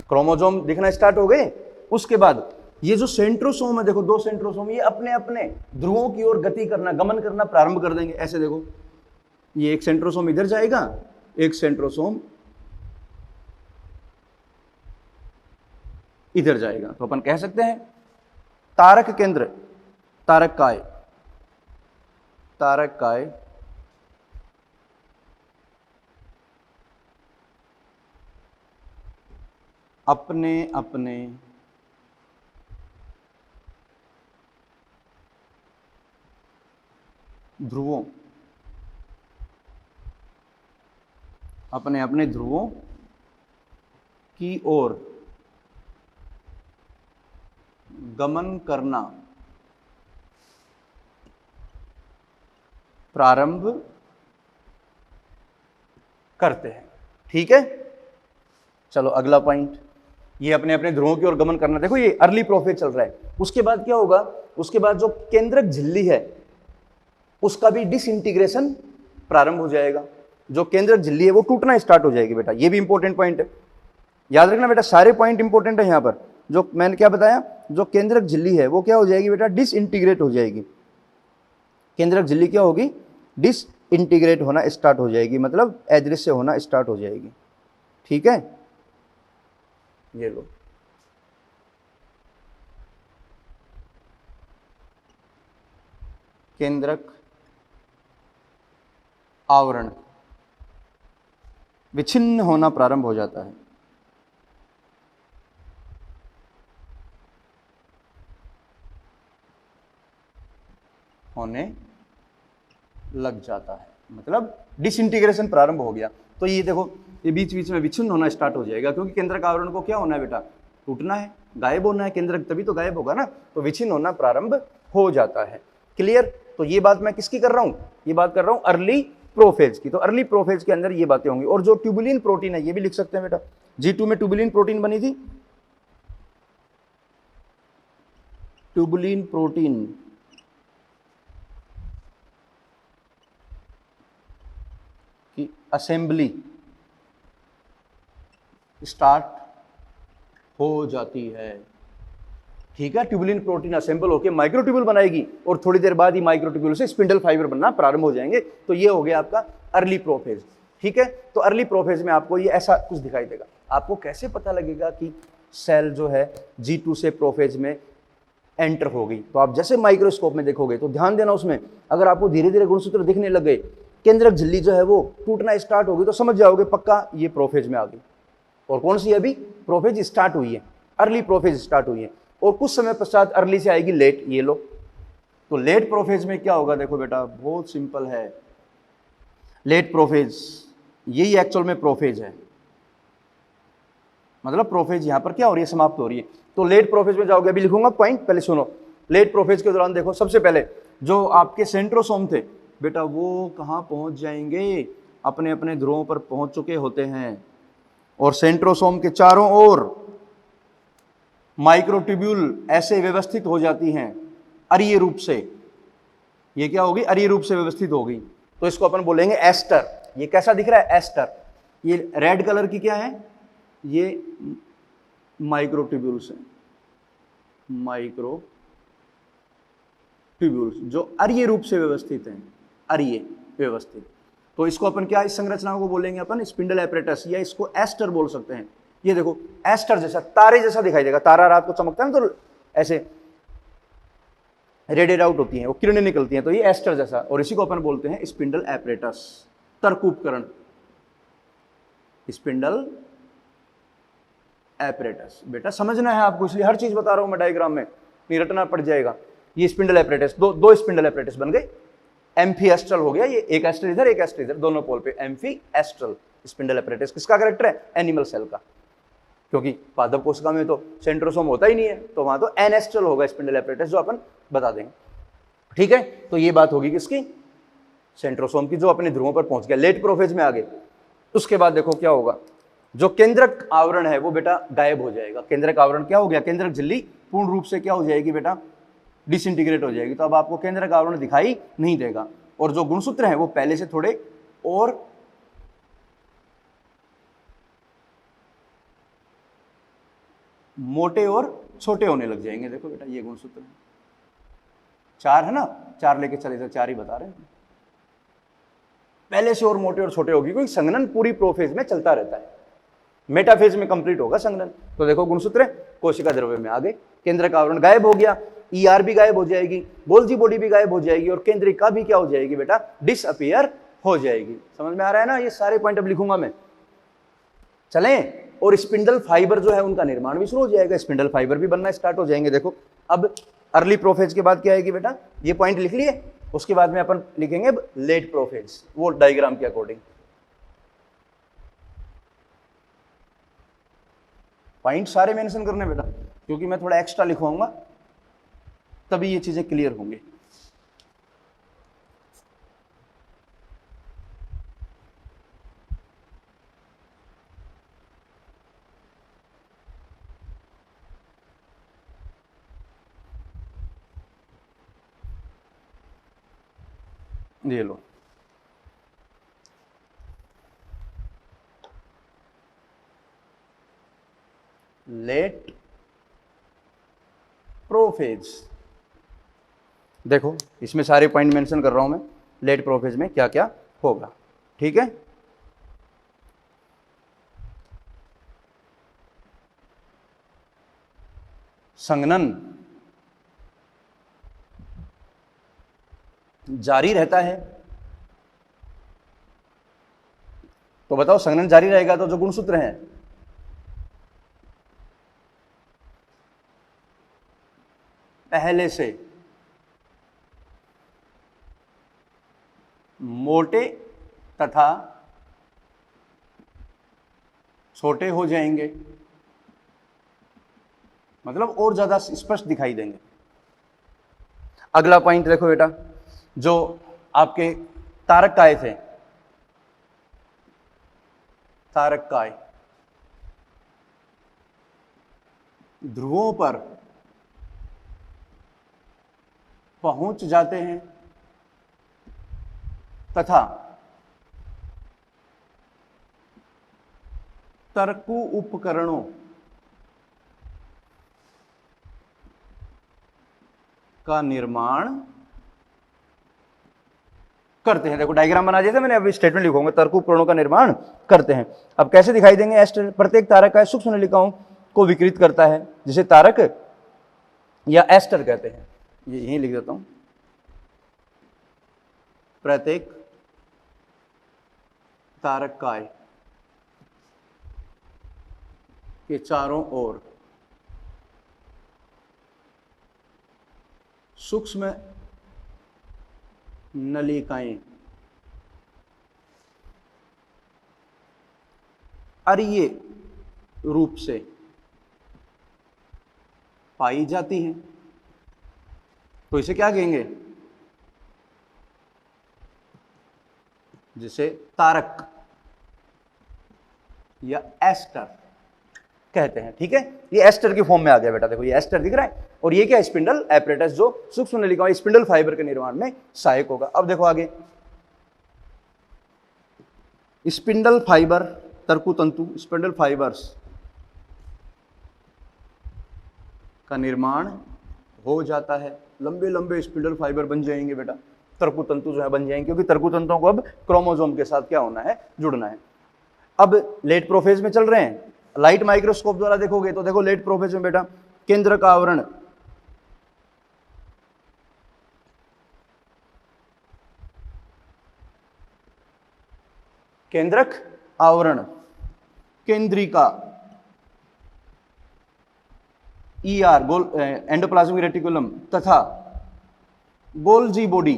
क्रोमोसोम दिखना स्टार्ट हो गए, उसके बाद ये जो सेंट्रोसोम है, देखो दो सेंट्रोसोम, ये अपने अपने ध्रुवों की ओर गति करना, गमन करना प्रारंभ कर देंगे। ऐसे देखो, ये एक सेंट्रोसोम इधर जाएगा, एक सेंट्रोसोम इधर जाएगा, तो अपन कह सकते हैं तारक केंद्र, तारक काय अपने अपने ध्रुवों, अपने अपने ध्रुवों की ओर गमन करना प्रारंभ करते हैं, ठीक है? चलो अगला पॉइंट, ये अपने अपने ध्रुवों की ओर गमन करना। देखो ये अर्ली प्रोफेज चल रहा है, उसके बाद क्या होगा? उसके बाद जो केंद्रक झिल्ली है उसका भी डिसइंटीग्रेशन प्रारंभ हो जाएगा। जो केंद्रक झिल्ली है वो टूटना स्टार्ट हो जाएगी बेटा। ये भी इंपॉर्टेंट पॉइंट है, याद रखना बेटा, सारे पॉइंट इंपॉर्टेंट है। यहां पर जो मैंने क्या बताया, जो केंद्रक झिल्ली है वो क्या हो जाएगी बेटा? डिसइंटीग्रेट हो जाएगी। केंद्रक झिल्ली क्या होगी? डिसइंटीग्रेट होना स्टार्ट हो जाएगी, मतलब अदृश्य होना स्टार्ट हो जाएगी, ठीक है? ये लो, केंद्रक आवरण विच्छिन्न होना प्रारंभ हो जाता है। होने लग जाता है, मतलब डिसइंटीग्रेशन प्रारंभ हो गया। तो ये देखो, ये बीच बीच में विच्छिन्न होना स्टार्ट हो जाएगा, क्योंकि केंद्रक आवरण को क्या होना है बेटा? टूटना है, गायब होना है केंद्रक, तभी तो गायब होगा ना। तो विच्छिन्न होना प्रारंभ हो जाता है। क्लियर? तो ये बात मैं किसकी कर रहा हूं? ये बात कर रहा हूं अर्ली प्रोफेज की। तो अर्ली प्रोफेज के अंदर ये बातें होंगी। और जो ट्यूबुलिन प्रोटीन है ये भी लिख सकते हैं बेटा, G2 में ट्यूबुलिन प्रोटीन बनी थी, ट्यूबुलिन प्रोटीन की असेंबली स्टार्ट हो जाती है। ठीक है, ट्यूबुलिन प्रोटीन असेंबल होकर माइक्रोट्यूब्यूल बनाएगी और थोड़ी देर बाद ही माइक्रोट्यूब्यूल से स्पिंडल फाइबर बनना प्रारंभ हो जाएंगे। तो ये हो गया आपका अर्ली प्रोफेज। ठीक है, तो अर्ली प्रोफेज में आपको ये ऐसा कुछ दिखाई देगा। आपको कैसे पता लगेगा कि सेल जो है G2 से प्रोफेज में एंटर होगी? तो आप जैसे माइक्रोस्कोप में देखोगे तो ध्यान देना, उसमें अगर आपको धीरे धीरे गुणसूत्र दिखने लग गए, केंद्रक झिल्ली जो है वो टूटना स्टार्ट होगी, तो समझ जाओगे पक्का ये प्रोफेज में आ गई। और कौन सी अभी प्रोफेज स्टार्ट हुई है, अर्ली प्रोफेज स्टार्ट हुई है। और कुछ समय पश्चात अर्ली से आएगी लेट, ये लो। तो लेट प्रोफेज में क्या होगा? देखो बेटा बहुत सिंपल है। लेट प्रोफेज यही एक्चुअल में प्रोफेज है, मतलब प्रोफेज यहां पर क्या हो रही है, समाप्त हो रही है। तो लेट प्रोफेज में जाओगे, अभी लिखूंगा पॉइंट, पहले सुनो। लेट प्रोफेज के दौरान देखो, सबसे पहले जो आपके सेंट्रोसोम थे बेटा वो कहां पहुंच जाएंगे? अपने अपने ध्रुवों पर पहुंच चुके होते हैं। और सेंट्रोसोम के चारों ओर माइक्रोट्यूब्यूल ऐसे व्यवस्थित हो जाती हैं अरीय रूप से। ये क्या होगी? अरीय रूप से व्यवस्थित होगी। तो इसको अपन बोलेंगे एस्टर। ये कैसा दिख रहा है? एस्टर। ये रेड कलर की क्या है? ये माइक्रोट्यूब्यूल्स हैं, माइक्रोट्यूब्यूल्स जो अरीय रूप से व्यवस्थित हैं, अरीय व्यवस्थित। तो इसको अपन क्या, इस संरचना को बोलेंगे अपन स्पिंडल एपरेटस, या इसको एस्टर बोल सकते हैं। ये देखो एस्टर जैसा, तारे जैसा दिखाई देगा। तारा रात को चमकता है ना, तो ऐसे रेडिएट आउट होती हैं, वो किरणें निकलती हैं, तो ये एस्टर जैसा। और इसी को अपन बोलते हैं स्पिंडल एपरेटस, तर्क उपकरण, स्पिंडल एपरेटस। बेटा समझना है आपको, इसलिए हर चीज बता रहा हूं मैं डायग्राम में, नहीं रटना पड़ जाएगा। ये स्पिंडल एपरेटस, दो स्पिंडल एपरेटस बन गए। एम्फी एस्ट्रल हो गया, ये एक एस्टर इधर एक एस्टर इधर, दोनों पोल पे एम्फी एस्ट्रल स्पिंडल एपरेटस। किसका कैरेक्टर है? एनिमल सेल का, क्योंकि पादप कोशिका में तो सेंट्रोसोम होता ही नहीं है, तो वहां तो एनेस्ट्रल होगा स्पिंडल एपरेटस, जो अपन बता देंगे। ठीक है, तो ये बात होगी किसकी? सेंट्रोसोम की, जो अपने ध्रुवों पर पहुंच गया, लेट प्रोफेज में आ गए। उसके बाद देखो क्या होगा, जो केंद्रक आवरण है वो बेटा गायब हो जाएगा। केंद्रक आवरण क्या हो गया? केंद्रक झिल्ली पूर्ण रूप से क्या हो जाएगी बेटा? डिसइंटीग्रेट हो जाएगी। तो अब आपको केंद्रक आवरण दिखाई नहीं देगा। और जो गुणसूत्र हैं वो पहले से थोड़े और मोटे और छोटे होने लग जाएंगे। देखो बेटा ये गुणसूत्र है, 4 है ना, 4 लेके चले, तो 4 ही बता रहे हैं। पहले से और मोटे और छोटे होगी, क्योंकि संघनन पूरी प्रोफेज में चलता रहता है, मेटाफेज में कंप्लीट होगा संघनन। तो देखो गुणसूत्र कोशिका द्रव्य में आ गए, केंद्रक आवरण गायब हो गया, ER भी गायब हो जाएगी, गोल्जी बॉडी भी गायब हो जाएगी, और केंद्रिका भी क्या हो जाएगी बेटा? डिसअपियर हो जाएगी। समझ में आ रहा है ना? ये सारे पॉइंट अब लिखूंगा मैं, चलें। और स्पिंडल फाइबर जो है उनका निर्माण भी शुरू हो जाएगा, स्पिंडल फाइबर भी बनना स्टार्ट हो जाएंगे। देखो अब अर्ली प्रोफेज के बाद क्या आएगी बेटा? ये पॉइंट लिख लिए। उसके बाद में अपन लिखेंगे लेट प्रोफेज, वो डायग्राम के अकॉर्डिंग। पॉइंट सारे मेंशन करने बेटा, क्योंकि मैं थोड़ा एक्स्ट्रा लिखवाऊंगा, तभी ये चीजें क्लियर होंगी। ये लो, लेट प्रोफेज। देखो इसमें सारे पॉइंट मेंशन कर रहा हूं मैं, लेट प्रोफेज में क्या क्या होगा। ठीक है, संघनन जारी रहता है। तो बताओ संघनन जारी रहेगा तो जो गुणसूत्र हैं पहले से मोटे तथा छोटे हो जाएंगे, मतलब और ज्यादा स्पष्ट दिखाई देंगे। अगला पॉइंट देखो बेटा, जो आपके तारक काय थे तारक काय ध्रुवों पर पहुंच जाते हैं तथा तर्कु उपकरणों का निर्माण करते हैं। देखो डायग्राम बना दिया था मैंने, अभी स्टेटमेंट लिखूंगा, तर्क उपकरणों का निर्माण करते हैं। अब कैसे दिखाई देंगे एस्टर? प्रत्येक तारक का सूक्ष्म नलिकाओं को विकृत करता है, जिसे तारक या एस्टर कहते हैं। ये यहीं लिख देता हूं, प्रत्येक तारक काय के चारों ओर सूक्ष्म नलिकाएं अरीय रूप से पाई जाती हैं। तो इसे क्या कहेंगे? जिसे तारक या एस्टर कहते हैं। ठीक है, ये एस्टर की फॉर्म में आ गया बेटा। देखो ये एस्टर दिख रहा है, और ये क्या है? स्पिंडल एपरेटस, जो सूक्ष्म नलिकाओं स्पिंडल फाइबर के निर्माण में सहायक होगा। अब देखो आगे, स्पिंडल फाइबर, तर्कु तंतु, स्पिंडल फाइबर्स का निर्माण हो जाता है। लंबे लंबे स्पिंडल फाइबर बन जाएंगे बेटा, तर्कु तंतु जो है बन जाएंगे, क्योंकि तर्कु तंतुओं को अब क्रोमोसोम के साथ क्या होना है? जुड़ना है। अब लेट प्रोफेज में चल रहे हैं। लाइट माइक्रोस्कोप द्वारा देखोगे तो देखो लेट प्रोफेज में बेटा केंद्र का आवरण केंद्रक आवरण, केंद्रिका ER गोल एंडोप्लाज्मिक रेटिकुलम तथा गोल्जी बॉडी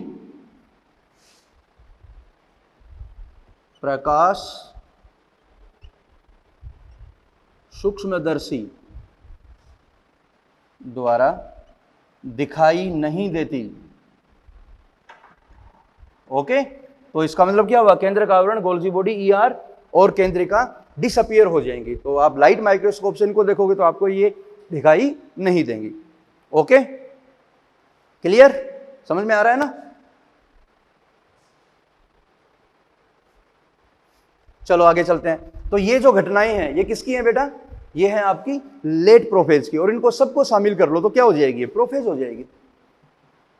प्रकाश सूक्ष्मदर्शी द्वारा दिखाई नहीं देती। ओके, तो इसका मतलब क्या हुआ? केंद्र का आवरण, गोल्जी बॉडी, ER और केंद्रिका डिसअपियर हो जाएंगी। तो आप लाइट माइक्रोस्कोप से इनको देखोगे तो आपको ये दिखाई नहीं देंगी। Okay, clear? समझ में आ रहा है ना? चलो आगे चलते हैं। तो ये जो घटनाएं हैं ये किसकी हैं बेटा? ये है आपकी लेट प्रोफेज की, और इनको सबको शामिल कर लो तो क्या हो जाएगी? प्रोफेज हो जाएगी।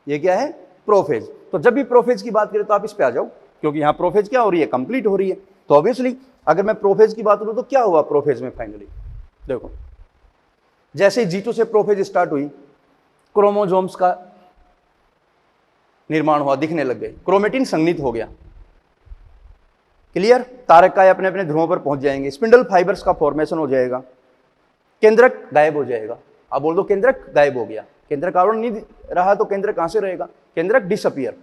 ये क्या है? प्रोफेज। तो जब भी प्रोफेज की बात करें तो आप इस पे आ जाओ, क्योंकि यहां प्रोफेज क्या हो रही है? कंप्लीट हो रही है। तो ऑब्वियसली अगर मैं प्रोफेज की बात करूं तो क्या हुआ प्रोफेज में? फाइनली देखो, जैसे G2 से प्रोफेज स्टार्ट हुई, क्रोमोसोम्स का निर्माण हुआ, दिखने लग गए, क्रोमेटिन संघनित हो गया। क्लियर? तारक काय अपने अपने ध्रुवों पर पहुंच जाएंगे, स्पिंडल फाइबर्स का फॉर्मेशन हो जाएगा, केंद्रक गायब हो जाएगा। आप बोल दो केंद्रक गायब हो गया, केंद्रक आवरण नहीं रहा तो केंद्रक कहां से रहेगा? केंद्रक डिसअपियर,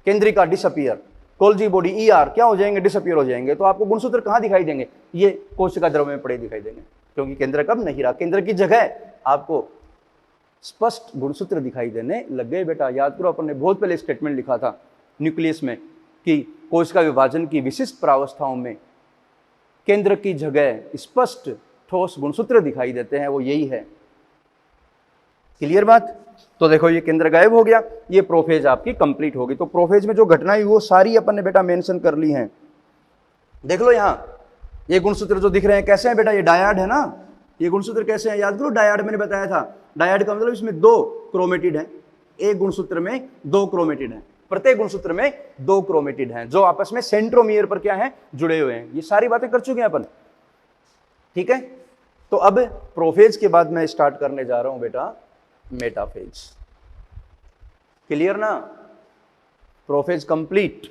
केंद्रिका डिसअपियर, गोल्जी बॉडी, ER क्या हो जाएंगे? डिसअपियर हो जाएंगे। तो आपको गुणसूत्र कहां दिखाई देंगे? ये कोशिका द्रव्य में पड़े दिखाई देंगे, क्योंकि केंद्रक अब नहीं रहा। केंद्र की जगह आपको स्पष्ट गुणसूत्र दिखाई देने लग गए बेटा। याद करो, अपन ने बहुत पहले स्टेटमेंट लिखा था न्यूक्लियस में कि कोशिका विभाजन की विशिष्ट प्रावस्थाओं में केंद्र की जगह स्पष्ट ठोस गुणसूत्र दिखाई देते हैं, वो यही है। क्लियर बात? तो देखो ये केंद्र गायब हो गया, ये प्रोफेज आपकी कंप्लीट होगी। तो प्रोफेज में जो घटनाएं वो सारी अपन ने बेटा मेंशन कर ली हैं। देख लो यहां ये गुणसूत्र जो दिख रहे हैं कैसे हैं बेटा? ये डायाड है ना। ये गुणसूत्र कैसे हैं? याद करो, डायाड मैंने बताया था। डायाड का मतलब इसमें 2 क्रोमेटिड हैं, एक गुणसूत्र में 2 क्रोमेटिड हैं, प्रत्येक गुणसूत्र में 2 क्रोमेटिड हैं, जो आपस में सेंट्रोमियर पर क्या है? जुड़े हुए हैं। ये सारी बातें कर चुके हैं अपन। ठीक है, तो अब प्रोफेज के बाद मैं स्टार्ट करने जा रहा हूं बेटा मेटाफेज। क्लियर ना? Prophase complete.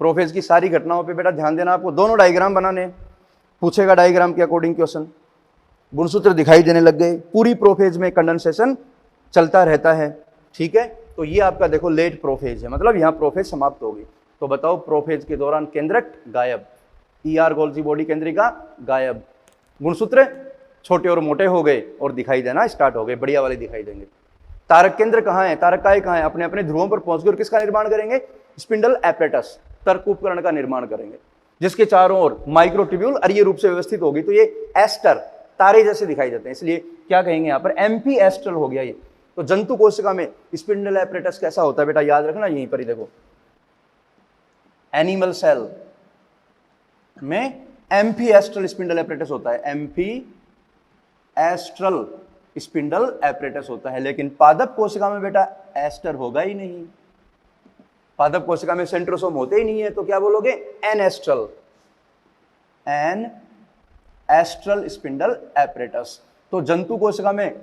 प्रोफेज की सारी घटनाओं पे बेटा ध्यान देना। आपको दोनों डायग्राम बनाने, पूछेगा डायग्राम के अकॉर्डिंग क्वेश्चन। गुणसूत्र दिखाई देने लग गए, पूरी प्रोफेज में कंडेंसेशन चलता रहता है। ठीक है, तो ये आपका देखो लेट प्रोफेज है, मतलब यहाँ प्रोफेज समाप्त होगी। तो बताओ प्रोफेज के दौरान केंद्रक गायब, ER गोल्जी बॉडी केंद्रिका गायब, गुणसूत्र छोटे और मोटे हो गए और दिखाई देना स्टार्ट हो गए, बढ़िया वाले दिखाई देंगे। तारक केंद्र कहाँ है? तारक काय कहाँ है? अपने अपने ध्रुवों पर पहुंच गए और किसका निर्माण करेंगे? स्पिंडल एपरेटस, तर्क उपकरण का निर्माण करेंगे। जिसके चारों ओर माइक्रोट्यूब्यूल अरीय रूप से व्यवस्थित होगी, तो ये एस्टर तारे जैसे दिखाई देते हैं, इसलिए क्या कहेंगे यहां पर एम्फी एस्ट्रल हो गया ये। तो जंतु कोशिका में स्पिंडल एपरेटस कैसा होता है बेटा, याद रखना, यहीं पर ही देखो, एनिमल सेल में एम्फी एस्ट्रल स्पिंडल एपरेटस होता है, एम्फी एस्ट्रल स्पिंडल एपरेटस होता है। लेकिन पादप कोशिका में बेटा एस्टर होगा ही नहीं, पादप कोशिका में सेंट्रोसोम होते ही नहीं है, तो क्या बोलोगे, anastral, anastral spindle apparatus. तो जंतु कोशिका में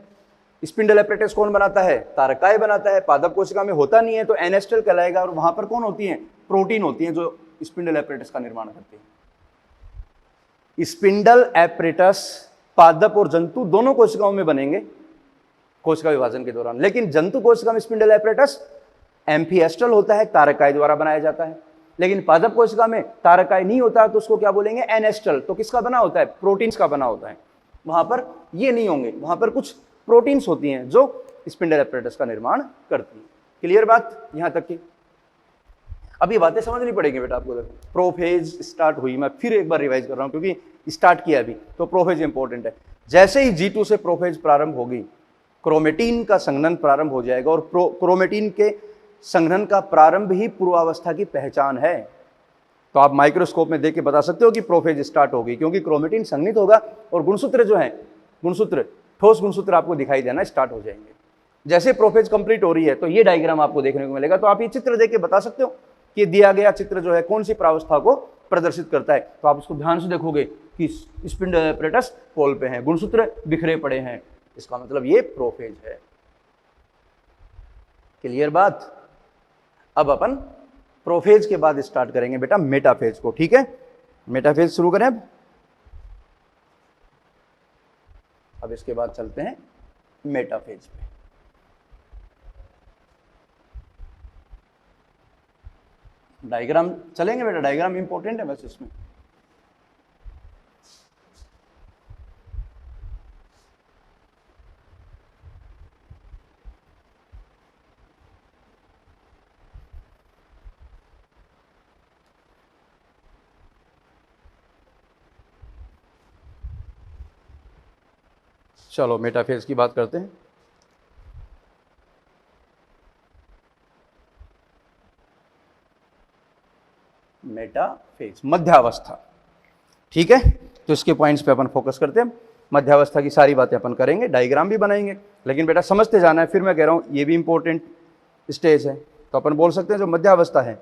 स्पिंडल एपरेटस कौन बनाता है, तारकाय बनाता है, पादप कोशिका में होता नहीं है तो एन एस्ट्रल कहलाएगा। और वहां पर कौन होती है, प्रोटीन होती है जो स्पिंडल एपरेटस का निर्माण करती है। स्पिंडल एपरेटस पादप और जंतु दोनों कोशिकाओं में बनेंगे कोशिका विभाजन के दौरान, लेकिन जंतु कोशिका में स्पिंडल एपरेटस एम्फीएस्ट्रल होता है, तारकाय द्वारा बनाया जाता है। लेकिन पादप कोशिका में तारकाय नहीं होता तो उसको क्या बोलेंगे, एनेस्ट्रल। तो किसका बना होता है, प्रोटीन्स का बना होता है। वहां पर ये नहीं होंगे, वहां पर कुछ प्रोटीन्स होती हैं जो स्पिंडल एपरेटस का निर्माण करती हैं। क्लियर बात यहां तक की? अब ये बातें समझनी पड़ेगी बेटा आपको। देखो, प्रोफेज स्टार्ट हुई, मैं फिर एक बार रिवाइज कर रहा हूं क्योंकि स्टार्ट किया अभी, तो प्रोफेज इंपॉर्टेंट है। जैसे ही G2 से प्रोफेज प्रारंभ होगी, क्रोमेटिन का संघनन प्रारंभ हो जाएगा, और क्रोमेटिन के संघनन का प्रारंभ ही पूर्वावस्था की पहचान है। तो आप माइक्रोस्कोप में देख के बता सकते हो कि प्रोफेज स्टार्ट होगी, क्योंकि क्रोमेटिन संघनित होगा और गुणसूत्र जो है, गुणसूत्र, ठोस गुणसूत्र आपको दिखाई देना स्टार्ट हो जाएंगे। जैसे प्रोफेज कंप्लीट हो रही है तो ये डायग्राम आपको देखने को मिलेगा। तो आप ये चित्र देख के बता सकते हो कि दिया गया चित्र जो है कौन सी प्रावस्था को प्रदर्शित करता है। तो आप उसको ध्यान से देखोगे कि स्पिंडल एपरेटस पोल पे हैं, गुणसूत्र बिखरे पड़े हैं, इसका मतलब ये प्रोफेज है। क्लियर बात? अब अपन प्रोफेज के बाद स्टार्ट करेंगे बेटा मेटाफेज को, ठीक है? मेटाफेज शुरू करें अब इसके बाद चलते हैं मेटाफेज पे। डायग्राम चलेंगे बेटा, डायग्राम इंपॉर्टेंट है बस इसमें। चलो मेटाफेज की बात करते हैं। मेटाफेज मध्यावस्था, ठीक है? तो इसके पॉइंट्स पे अपन फोकस करते हैं। मध्यावस्था की सारी बातें अपन करेंगे, डायग्राम भी बनाएंगे, लेकिन बेटा समझते जाना है। फिर मैं कह रहा हूं ये भी इंपॉर्टेंट स्टेज है। तो अपन बोल सकते हैं जो मध्यावस्था है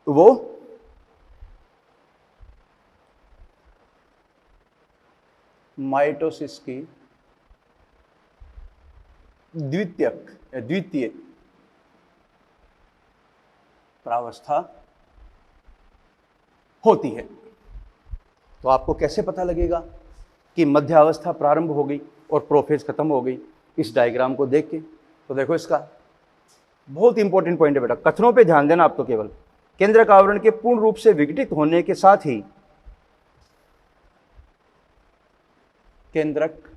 वो माइटोसिस की द्वितीय प्रावस्था होती है। तो आपको कैसे पता लगेगा कि मध्यावस्था प्रारंभ हो गई और प्रोफेज खत्म हो गई? इस डायग्राम को देख के। तो देखो, इसका बहुत इंपॉर्टेंट पॉइंट है बेटा, कथनों पे ध्यान देना आप। तो केवल केंद्रक आवरण के पूर्ण रूप से विघटित होने के साथ ही केंद्रक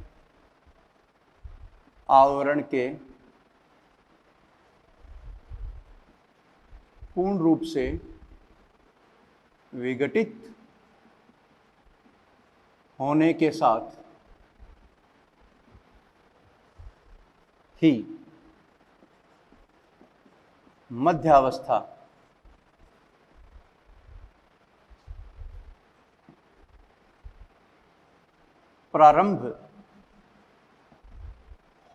आवरण के पूर्ण रूप से विघटित होने के साथ ही मध्यावस्था प्रारंभ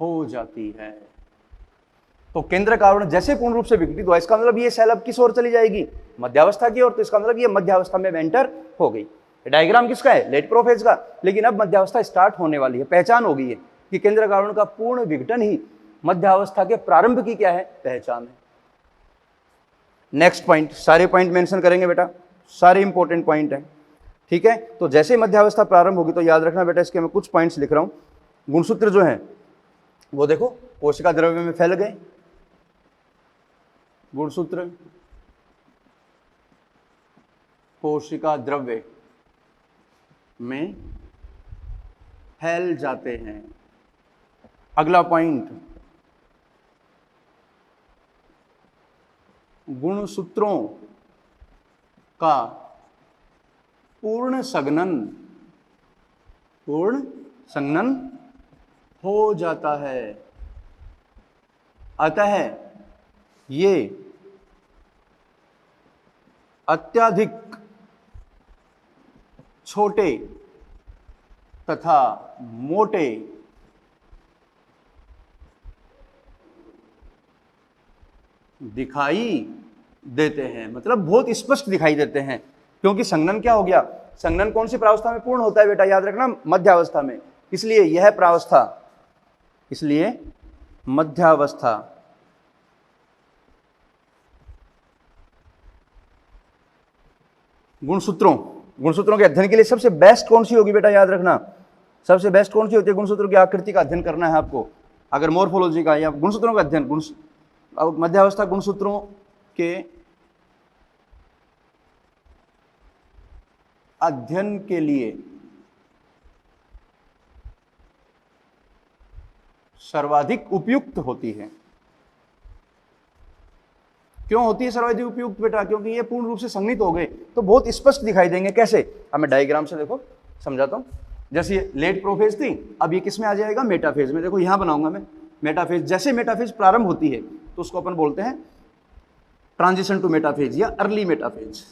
हो जाती है। तो केंद्रक आवरण जैसे पूर्ण रूप से विघटित हुआ, इसका मतलब ये सेल अब किस ओर चली जाएगी, मध्यावस्था की ओर। तो इसका मतलब ये मध्यावस्था में एंटर हो गई। डायग्राम किसका है, लेट प्रोफेज का। लेकिन अब मध्यावस्था स्टार्ट होने वाली है, पहचान हो गई है कि केंद्रक आवरण का पूर्ण विघटन ही मध्यावस्था के प्रारंभ की क्या है, पहचान है। नेक्स्ट पॉइंट, सारे पॉइंट मेंशन करेंगे बेटा, सारे इंपॉर्टेंट पॉइंट हैं, ठीक है? तो जैसे मध्यावस्था प्रारंभ होगी तो याद रखना बेटा, इसके मैं कुछ पॉइंट्स लिख रहा हूं। गुणसूत्र जो है वो देखो कोशिका द्रव्य में फैल गए, गुणसूत्र कोशिका द्रव्य में फैल जाते हैं। अगला पॉइंट, गुणसूत्रों का पूर्ण संघनन हो जाता है। अतः ये अत्यधिक छोटे तथा मोटे दिखाई देते हैं, मतलब बहुत स्पष्ट दिखाई देते हैं, क्योंकि संघनन क्या हो गया, संघनन कौन सी प्रावस्था में पूर्ण होता है बेटा, याद रखना मध्यावस्था में। इसलिए यह प्रावस्था, इसलिए मध्यावस्था गुणसूत्रों के अध्ययन के लिए सबसे बेस्ट कौन सी होगी बेटा, याद रखना सबसे बेस्ट कौन सी होती है, गुणसूत्रों की आकृति का अध्ययन करना है आपको। अगर मॉर्फोलॉजी का या गुणसूत्रों का अध्ययन, मध्यावस्था गुणसूत्रों के अध्ययन के लिए सर्वाधिक उपयुक्त होती है। क्यों होती है सर्वाधिक उपयुक्त बेटा, क्योंकि ये पूर्ण रूप से संघनित हो गए तो बहुत स्पष्ट दिखाई देंगे। कैसे, अब मैं डायग्राम से देखो समझाता हूं। जैसे ये लेट प्रोफेज थी, अब ये किस में आ जाएगा, मेटाफेज में। देखो यहां बनाऊंगा मैं मेटाफेज। जैसे मेटाफेज प्रारंभ होती है तो उसको अपन बोलते हैं ट्रांजिशन टू मेटाफेज या अर्ली मेटाफेज।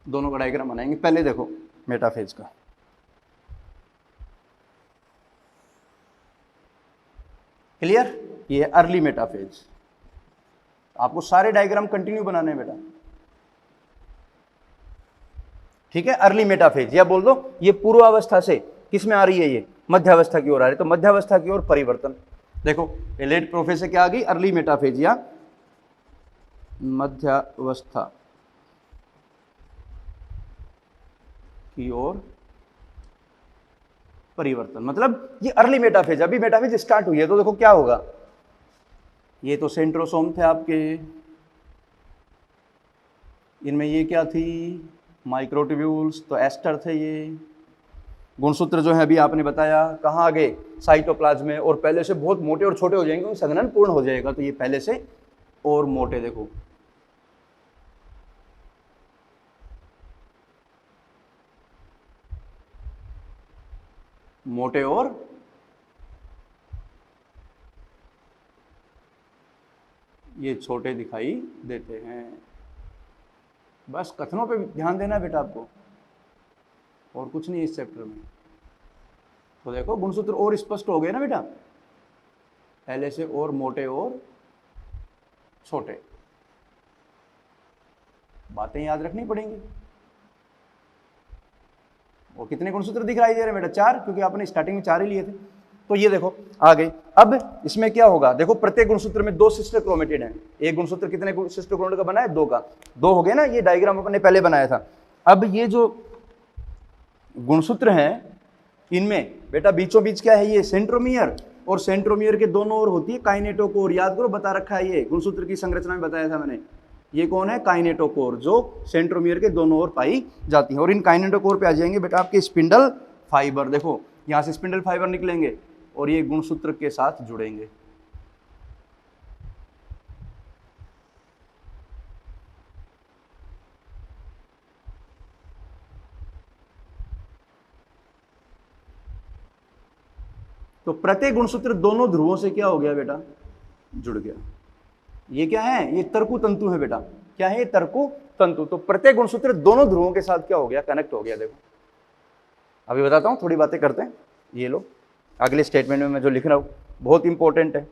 दोनों का डायग्राम बनाएंगे। पहले देखो मेटाफेज का, क्लियर, ये अर्ली मेटाफेज। आपको सारे डायग्राम कंटिन्यू बनाने हैं बेटा, ठीक है। अर्ली मेटाफेज, या बोल दो ये पूर्वावस्था से किस में आ रही है, ये मध्यावस्था की ओर आ रही है, तो मध्यावस्था की ओर परिवर्तन। देखो ये लेट प्रोफेज से क्या आ गई, अर्ली मेटाफेज या मध्यावस्था की ओर परिवर्तन, मतलब ये अर्ली मेटाफेज। अभी मेटाफेज स्टार्ट हुई है तो देखो क्या होगा, ये तो सेंट्रोसोम थे आपके, इनमें ये क्या थी, माइक्रोट्यूब्यूल्स, तो एस्टर थे ये। गुणसूत्र जो है अभी आपने बताया कहाँ आ गए, साइटोप्लाज्म में, और पहले से बहुत मोटे और छोटे हो जाएंगे क्योंकि संघनन पूर्ण हो जाएगा, तो ये पहले से और मोटे, देखो मोटे और ये छोटे दिखाई देते हैं। बस कथनों पे ध्यान देना बेटा आपको, और कुछ नहीं इस चैप्टर में। तो देखो गुणसूत्र और स्पष्ट हो गए ना बेटा, पहले से और मोटे और छोटे। बातें याद रखनी पड़ेंगी। और कितने गुणसूत्र दिखाई दे रहे हैं बेटा, 4, क्योंकि आपने स्टार्टिंग में 4 ही लिए थे। तो ये देखो आ गई। अब इसमें क्या होगा, देखो प्रत्येक गुणसूत्र में 2 सिस्टर क्रोमेटिड हैं। एक गुणसूत्र कितने सिस्टर क्रोमेटिड का बना है, 2 का। 2 हो गए ना, ये डायग्राम अपन ने पहले बनाया था। अब ये जो गुणसूत्र हैं इनमें बेटा बीचों बीच क्या है, ये सेंट्रोमियर, और सेंट्रोमियर के दोनों ओर होती है काइनेटोकोर। याद करो, बता रखा है, ये गुणसूत्र की संरचना में बताया था मैंने। ये कौन है, काइनेटोकोर, जो सेंट्रोमियर के दोनों ओर पाई जाती है। और इन काइनेटोकोर पे आ जाएंगे बेटा आपके स्पिंडल फाइबर। देखो यहां से स्पिंडल फाइबर निकलेंगे और ये गुणसूत्र के साथ जुड़ेंगे। तो प्रत्येक गुणसूत्र दोनों ध्रुवों से क्या हो गया बेटा, जुड़ गया। ये क्या है, ये तर्कु तंतु है बेटा। क्या है, ये तर्कु तंतु। तो प्रत्येक गुणसूत्र दोनों ध्रुवों के साथ क्या हो गया, कनेक्ट हो गया। देखो अभी बताता हूं, थोड़ी बातें करते हैं। ये लो अगले स्टेटमेंट में मैं जो लिख रहा हूं बहुत इंपॉर्टेंट है।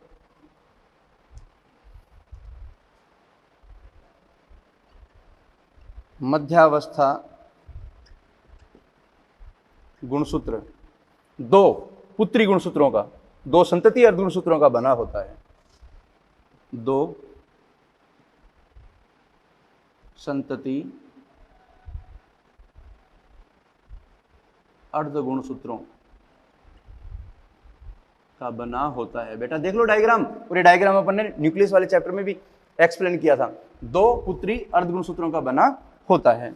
मध्यावस्था गुणसूत्र 2 पुत्री गुणसूत्रों का, 2 संतति अर्ध गुणसूत्रों का बना होता है। 2 संतति अर्ध गुणसूत्रों का बना होता है। बेटा देख लो डायग्राम, पूरे डायग्राम अपन ने न्यूक्लियस वाले चैप्टर में भी एक्सप्लेन किया था। 2 पुत्री अर्ध गुणसूत्रों का बना होता है,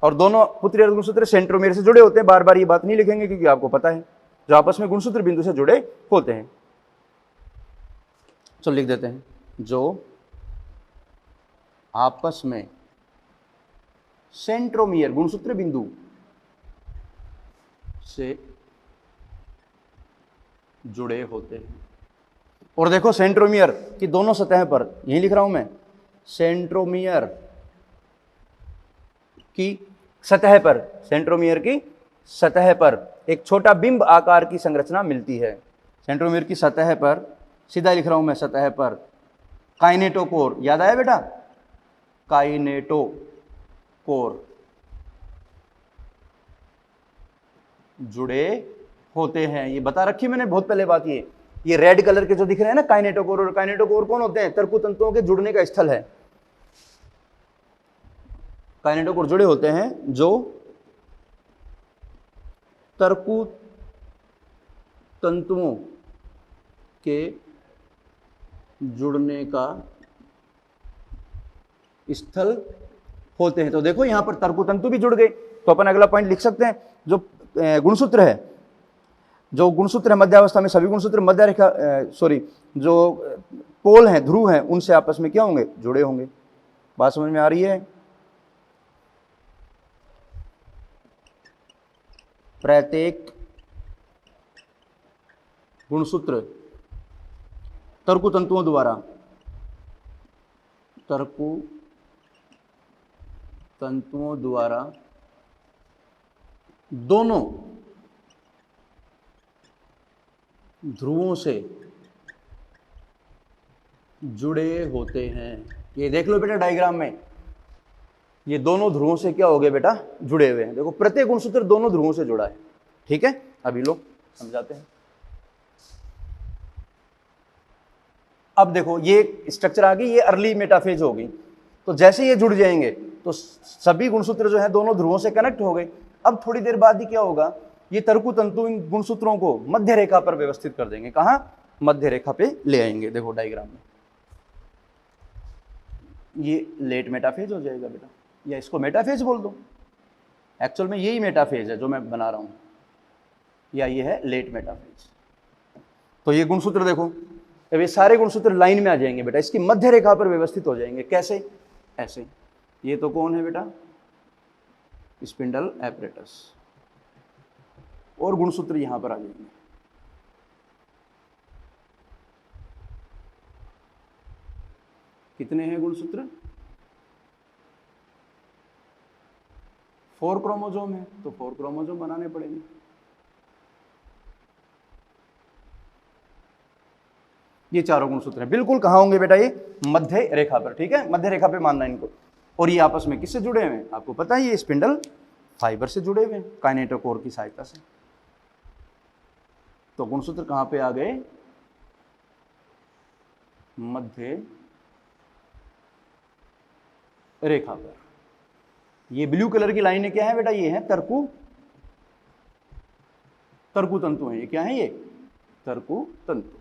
और दोनों पुत्री अर्ध गुणसूत्र सेंट्रोमियर से जुड़े होते हैं। बार बार ये बात नहीं लिखेंगे क्योंकि आपको पता है, जो आपस में गुणसूत्र बिंदु से जुड़े होते हैं। चलो लिख देते हैं, जो आपस में सेंट्रोमियर गुणसूत्र बिंदु से जुड़े होते हैं। और देखो सेंट्रोमियर की दोनों सतह पर, यही लिख रहा हूं मैं, सेंट्रोमियर की सतह पर, सेंट्रोमियर की सतह पर एक छोटा बिंब आकार की संरचना मिलती है। सेंट्रोमियर की सतह पर, सीधा लिख रहा हूं मैं, सतह पर काइनेटोकोर, याद आया बेटा, काइनेटोकोर जुड़े होते हैं। ये बता रखी मैंने बहुत पहले बात। ये रेड कलर के जो दिख रहे हैं ना काइनेटोकोर, और काइनेटोकोर कौन होते हैं? तर्कु तंतुओं के जुड़ने का स्थल है। काइनेटोकोर जुड़े होते हैं जो तर्कु तंतुओं के जुड़ने का स्थल होते हैं। तो देखो यहां पर तर्कु तंतु भी जुड़ गए, तो अपन अगला पॉइंट लिख सकते हैं। जो गुणसूत्र है, जो गुणसूत्र है मध्यावस्था में, सभी गुणसूत्र मध्य रेखा जो पोल हैं, ध्रुव हैं, उनसे आपस में क्या होंगे? जुड़े होंगे। बात समझ में आ रही है? प्रत्येक गुणसूत्र तर्कु तंतुओं द्वारा, तर्कु तंतुओं द्वारा दोनों ध्रुवों से जुड़े होते हैं। ये देख लो बेटा डायग्राम में, ये दोनों ध्रुवों से क्या हो गए बेटा? जुड़े हुए हैं। देखो प्रत्येक गुणसूत्र दोनों ध्रुवों से जुड़ा है। ठीक है, अभी लोग समझाते हैं। अब देखो ये स्ट्रक्चर आ गई, ये अर्ली मेटाफेज होगी। तो जैसे ये जुड़ जाएंगे तो सभी गुणसूत्र जो है दोनों ध्रुवों से कनेक्ट हो गए। अब थोड़ी देर बाद ही क्या होगा? ये तर्कु तंतु इन गुणसूत्रों को मध्य रेखा पर व्यवस्थित कर देंगे। कहां? मध्य रेखा पे ले आएंगे। देखो डायग्राम में ये लेट मेटाफेज हो जाएगा बेटा, या इसको मेटाफेज बोल दो। एक्चुअल में यही मेटाफेज है जो मैं बना रहा हूं, या ये है लेट मेटाफेज। तो ये गुणसूत्र देखो, अब ये सारे गुणसूत्र लाइन में आ जाएंगे बेटा, इसकी मध्य रेखा पर व्यवस्थित हो जाएंगे। कैसे? ऐसे। ये तो कौन है बेटा? स्पिंडल एपरेटस, और गुणसूत्र यहां पर आ जाएंगे। कितने हैं गुणसूत्र? 4 क्रोमोसोम है, तो 4 क्रोमोसोम बनाने पड़ेंगे। ये चारों गुणसूत्र हैं। बिल्कुल कहां होंगे बेटा? ये मध्य रेखा पर। ठीक है, मध्य रेखा पे मानना इनको। और ये आपस में किससे जुड़े हुए हैं? आपको पता है, ये स्पिंडल फाइबर से जुड़े हुए हैं, काइनेटोकोर की सहायता से। तो गुणसूत्र कहां पे आ गए? मध्य रेखा पर। ये ब्लू कलर की लाइनें क्या है बेटा? ये है तर्कु तंतु है। ये क्या है? ये तर्कु तंतु।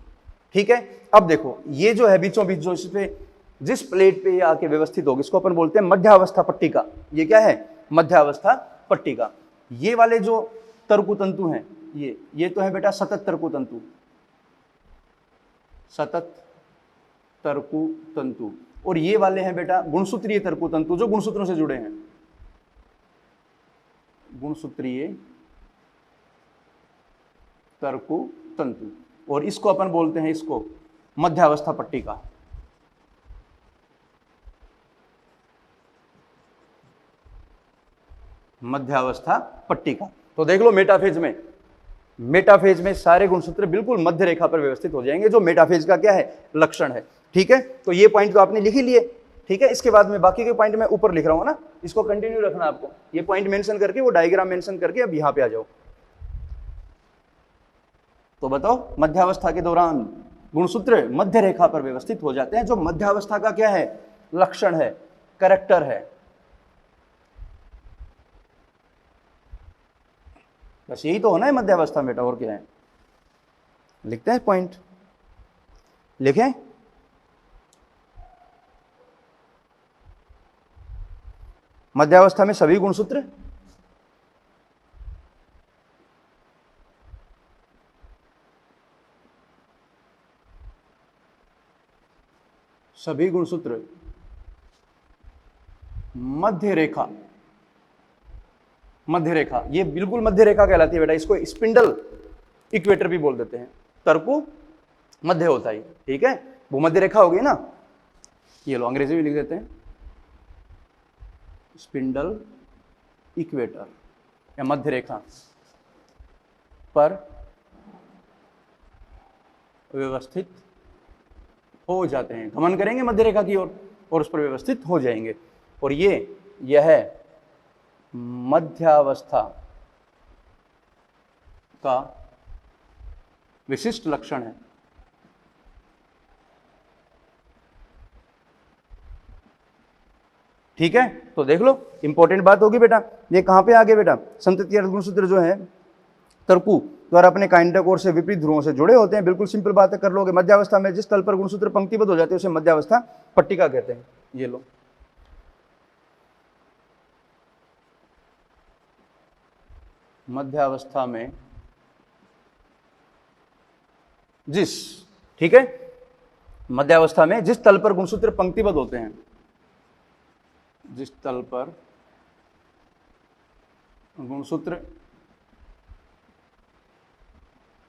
ठीक है, अब देखो ये जो है बीचों बीच जो इस पे, जिस प्लेट पे ये आके व्यवस्थित होगी, इसको अपन बोलते हैं मध्यावस्था पट्टिका। ये क्या है? मध्यावस्था पट्टिका। ये वाले जो तर्कु तंतु हैं, ये तो है बेटा सतत तर्कु तंतु, सतत तर्कु तंतु। और ये वाले हैं बेटा गुणसूत्रीय तर्कु तंतु, जो गुणसूत्रों से जुड़े हैं, गुणसूत्रीय तर्कु तंतु। और इसको अपन बोलते हैं, इसको मध्यावस्था पट्टिका। मध्यावस्था पट्टिका। तो देख लो मेटाफेज में सारे गुणसूत्र बिल्कुल मध्य रेखा पर व्यवस्थित हो जाएंगे, जो मेटाफेज का क्या है? लक्षण है। ठीक है, तो ये पॉइंट तो आपने लिख ही लिए। ठीक है, इसके बाद में बाकी के पॉइंट मैं ऊपर लिख रहा हूं ना, इसको कंटिन्यू रखना आपको। ये पॉइंट मेंशन करके, वो डायग्राम मेंशन करके अब यहां पे आ जाओ। तो बताओ, मध्यावस्था के दौरान गुणसूत्र मध्य रेखा पर व्यवस्थित हो जाते हैं, जो मध्यावस्था का क्या है? लक्षण है, कैरेक्टर है। बस यही तो होना है मध्यावस्था में बेटा, और क्या है? लिखते हैं पॉइंट, लिखें। मध्यावस्था में सभी गुणसूत्र मध्य रेखा मध्य रेखा, ये बिल्कुल मध्य रेखा कहलाती है बेटा, इसको स्पिंडल इक्वेटर भी बोल देते हैं। तरकु मध्य होता है, ठीक है, भूमध्य रेखा होगी ना, ये लो अंग्रेजी में लिख देते हैं, स्पिंडल इक्वेटर या मध्य रेखा पर व्यवस्थित हो जाते हैं, गमन करेंगे मध्य रेखा की ओर और उस पर व्यवस्थित हो जाएंगे। और यह मध्यावस्था का विशिष्ट लक्षण है। ठीक है, तो देख लो इंपॉर्टेंट बात होगी बेटा, ये कहां पे आ गए बेटा, संतति अर्ध गुणसूत्र जो है तरकु द्वारा अपने काइंडकोर से विपरीत ध्रुवों से जुड़े होते हैं। बिल्कुल सिंपल बात है, कर लोगे। मध्यावस्था में जिस तल पर गुणसूत्र पंक्तिबद्ध हो जाते हैं उसे मध्यावस्था पट्टिका कहते हैं। ये लो, मध्यावस्था में ठीक है, मध्यावस्था में जिस तल पर गुणसूत्र पंक्तिबद्ध होते हैं, जिस तल पर गुणसूत्र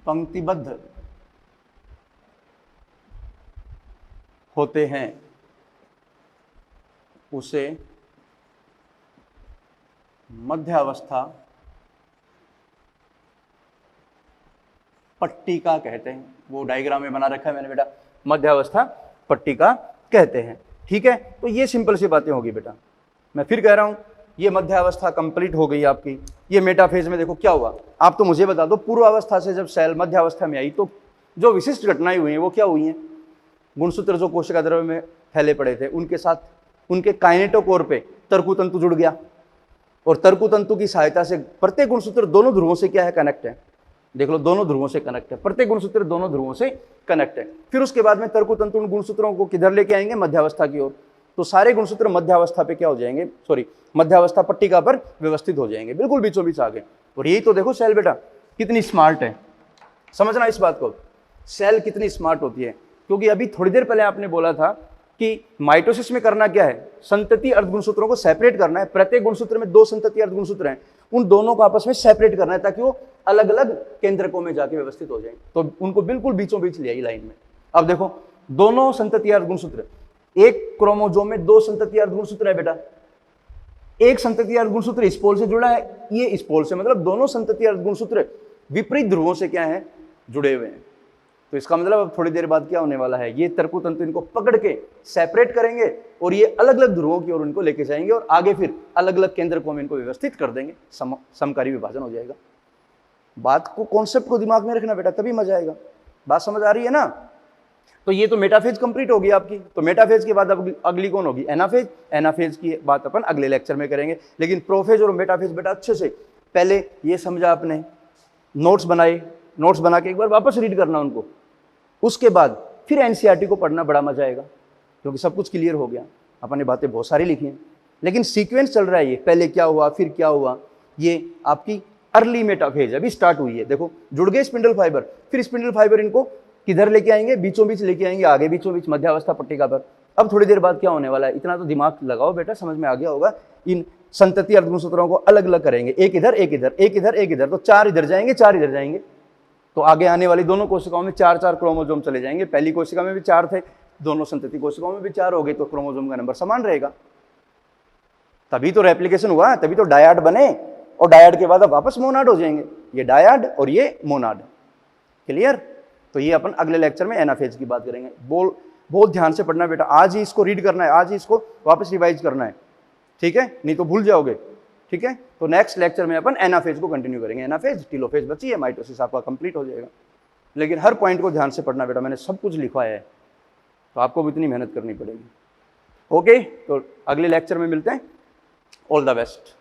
पंक्तिबद्ध होते हैं उसे मध्यावस्था पट्टिका कहते हैं। वो डायग्राम में बना रखा है मैंने बेटा, मध्यावस्था पट्टिका कहते हैं। ठीक है, तो ये सिंपल सी बातें होगी बेटा। मैं फिर कह रहा हूं, ये मध्यावस्था कंप्लीट हो गई आपकी। ये मेटाफेज में देखो क्या हुआ, आप तो मुझे बता दो, पूर्वावस्था से जब सेल मध्यावस्था में आई तो जो विशिष्ट घटनाएं हुई हैं वो क्या हुई हैं? गुणसूत्र जो कोशिका द्रव्य में फैले पड़े थे उनके साथ उनके काइनेटोकोर पे तरकु तंतु जुड़ गया, और तरकु तंतु की सहायता से प्रत्येक गुणसूत्र दोनों ध्रुवों से क्या है, कनेक्ट है। देख लो, दोनों ध्रुवों से कनेक्ट है, प्रत्येक गुणसूत्र दोनों ध्रुवों से कनेक्ट है। फिर उसके बाद में तरकु तंतु उन गुणसूत्रों को किधर लेके आएंगे, मध्यावस्था की ओर। तो सारे गुणसूत्र मध्यावस्था पे क्या हो जाएंगे, मध्यावस्था पट्टिका पर व्यवस्थित हो जाएंगे, बिल्कुल बीचों बीच आ गए। और यही तो देखो सेल बेटा कितनी स्मार्ट है, समझना इस बात को, सेल कितनी स्मार्ट होती है। क्योंकि अभी थोड़ी देर पहले आपने बोला था कि माइटोसिस में करना क्या है, संतति अर्धगुणसूत्रों को सेपरेट करना है। प्रत्येक गुणसूत्र में 2 संतति अर्धगुणसूत्र हैं, उन दोनों को आपस में सेपरेट करना है ताकि वो अलग अलग केंद्रकों में जाके व्यवस्थित हो जाए। तो उनको बिल्कुल बीचों बीच ले आई लाइन में। अब देखो, दोनों संतति अर्धगुणसूत्र, एक क्रोमोसोम में 2 संतति अर्धगुणसूत्र है बेटा, एक संतति अर्धगुणसूत्र इस पोल से जुड़ा है, ये इस पोल से, मतलब दोनों संतति अर्धगुणसूत्र विपरीत ध्रुवों से क्या है, जुड़े हुए हैं। तो इसका मतलब अब थोड़ी देर बाद क्या होने वाला है, ये तरकु तंतु इनको पकड़ के सेपरेट करेंगे और ये अलग अलग ध्रुवों की ओर इनको लेके जाएंगे और आगे फिर अलग अलग केंद्रकों में इनको व्यवस्थित कर देंगे, समकारी विभाजन हो जाएगा। बात को, कॉन्सेप्ट को दिमाग में रखना बेटा, तभी मजा आएगा। बात समझ आ रही है ना? तो ये तो मेटाफेज कंप्लीट होगी आपकी। तो मेटाफेज के बाद अब अगली कौन होगी, एनाफेज। एनाफेज की बात अपन अगले लेक्चर में करेंगे। लेकिन प्रोफेज और मेटाफेज बेटा अच्छे से पहले ये समझा आपने, नोट्स बनाए, नोट्स बना के एक बार वापस रीड करना उनको, उसके बाद फिर एनसीईआरटी को पढ़ना, बड़ा मजा आएगा क्योंकि सब कुछ क्लियर हो गया। अपन ने बातें बहुत सारी लिखी हैं, लेकिन सीक्वेंस चल रहा है, ये पहले क्या हुआ फिर क्या हुआ। ये आपकी अर्ली मेटाफेज अभी स्टार्ट हुई है। देखो, जुड़ गए स्पिंडल फाइबर, फिर स्पिंडल फाइबर इनको किधर लेके आएंगे, बीचों बीच लेके आएंगे, आगे बीचों बीच मध्यावस्था पट्टिका पर। अब थोड़ी देर बाद क्या होने वाला है, इतना तो दिमाग लगाओ बेटा, समझ में आ गया होगा। इन संतति अर्धगुणसूत्रों को अलग अलग करेंगे, एक इधर एक इधर, एक इधर एक इधर, तो 4 इधर जाएंगे 4 इधर जाएंगे। तो आगे आने वाली दोनों कोशिकाओं में 4-4 क्रोमोसोम चले जाएंगे। पहली कोशिका में भी 4 थे, दोनों संतति कोशिकाओं में भी 4 हो गए, तो क्रोमोसोम का नंबर समान रहेगा। तभी तो रेप्लिकेशन हुआ, तभी तो डायाड बने, और डायाड के बाद अब वापस मोनाड हो जाएंगे। ये डायाड और ये मोनाड, क्लियर? तो ये अपन अगले लेक्चर में एनाफेज की बात करेंगे। बहुत ध्यान से पढ़ना बेटा, आज ही इसको रीड करना है, आज ही इसको वापस रिवाइज करना है, ठीक है? नहीं तो भूल जाओगे, ठीक है? तो नेक्स्ट लेक्चर में अपन एनाफेज को कंटिन्यू करेंगे। एनाफेज, टीलोफेज बची है, माइटोसिस आपका कंप्लीट हो जाएगा। लेकिन हर पॉइंट को ध्यान से पढ़ना बेटा, मैंने सब कुछ लिखा है, तो आपको भी इतनी मेहनत करनी पड़ेगी। ओके, तो अगले लेक्चर में मिलते हैं। All the best.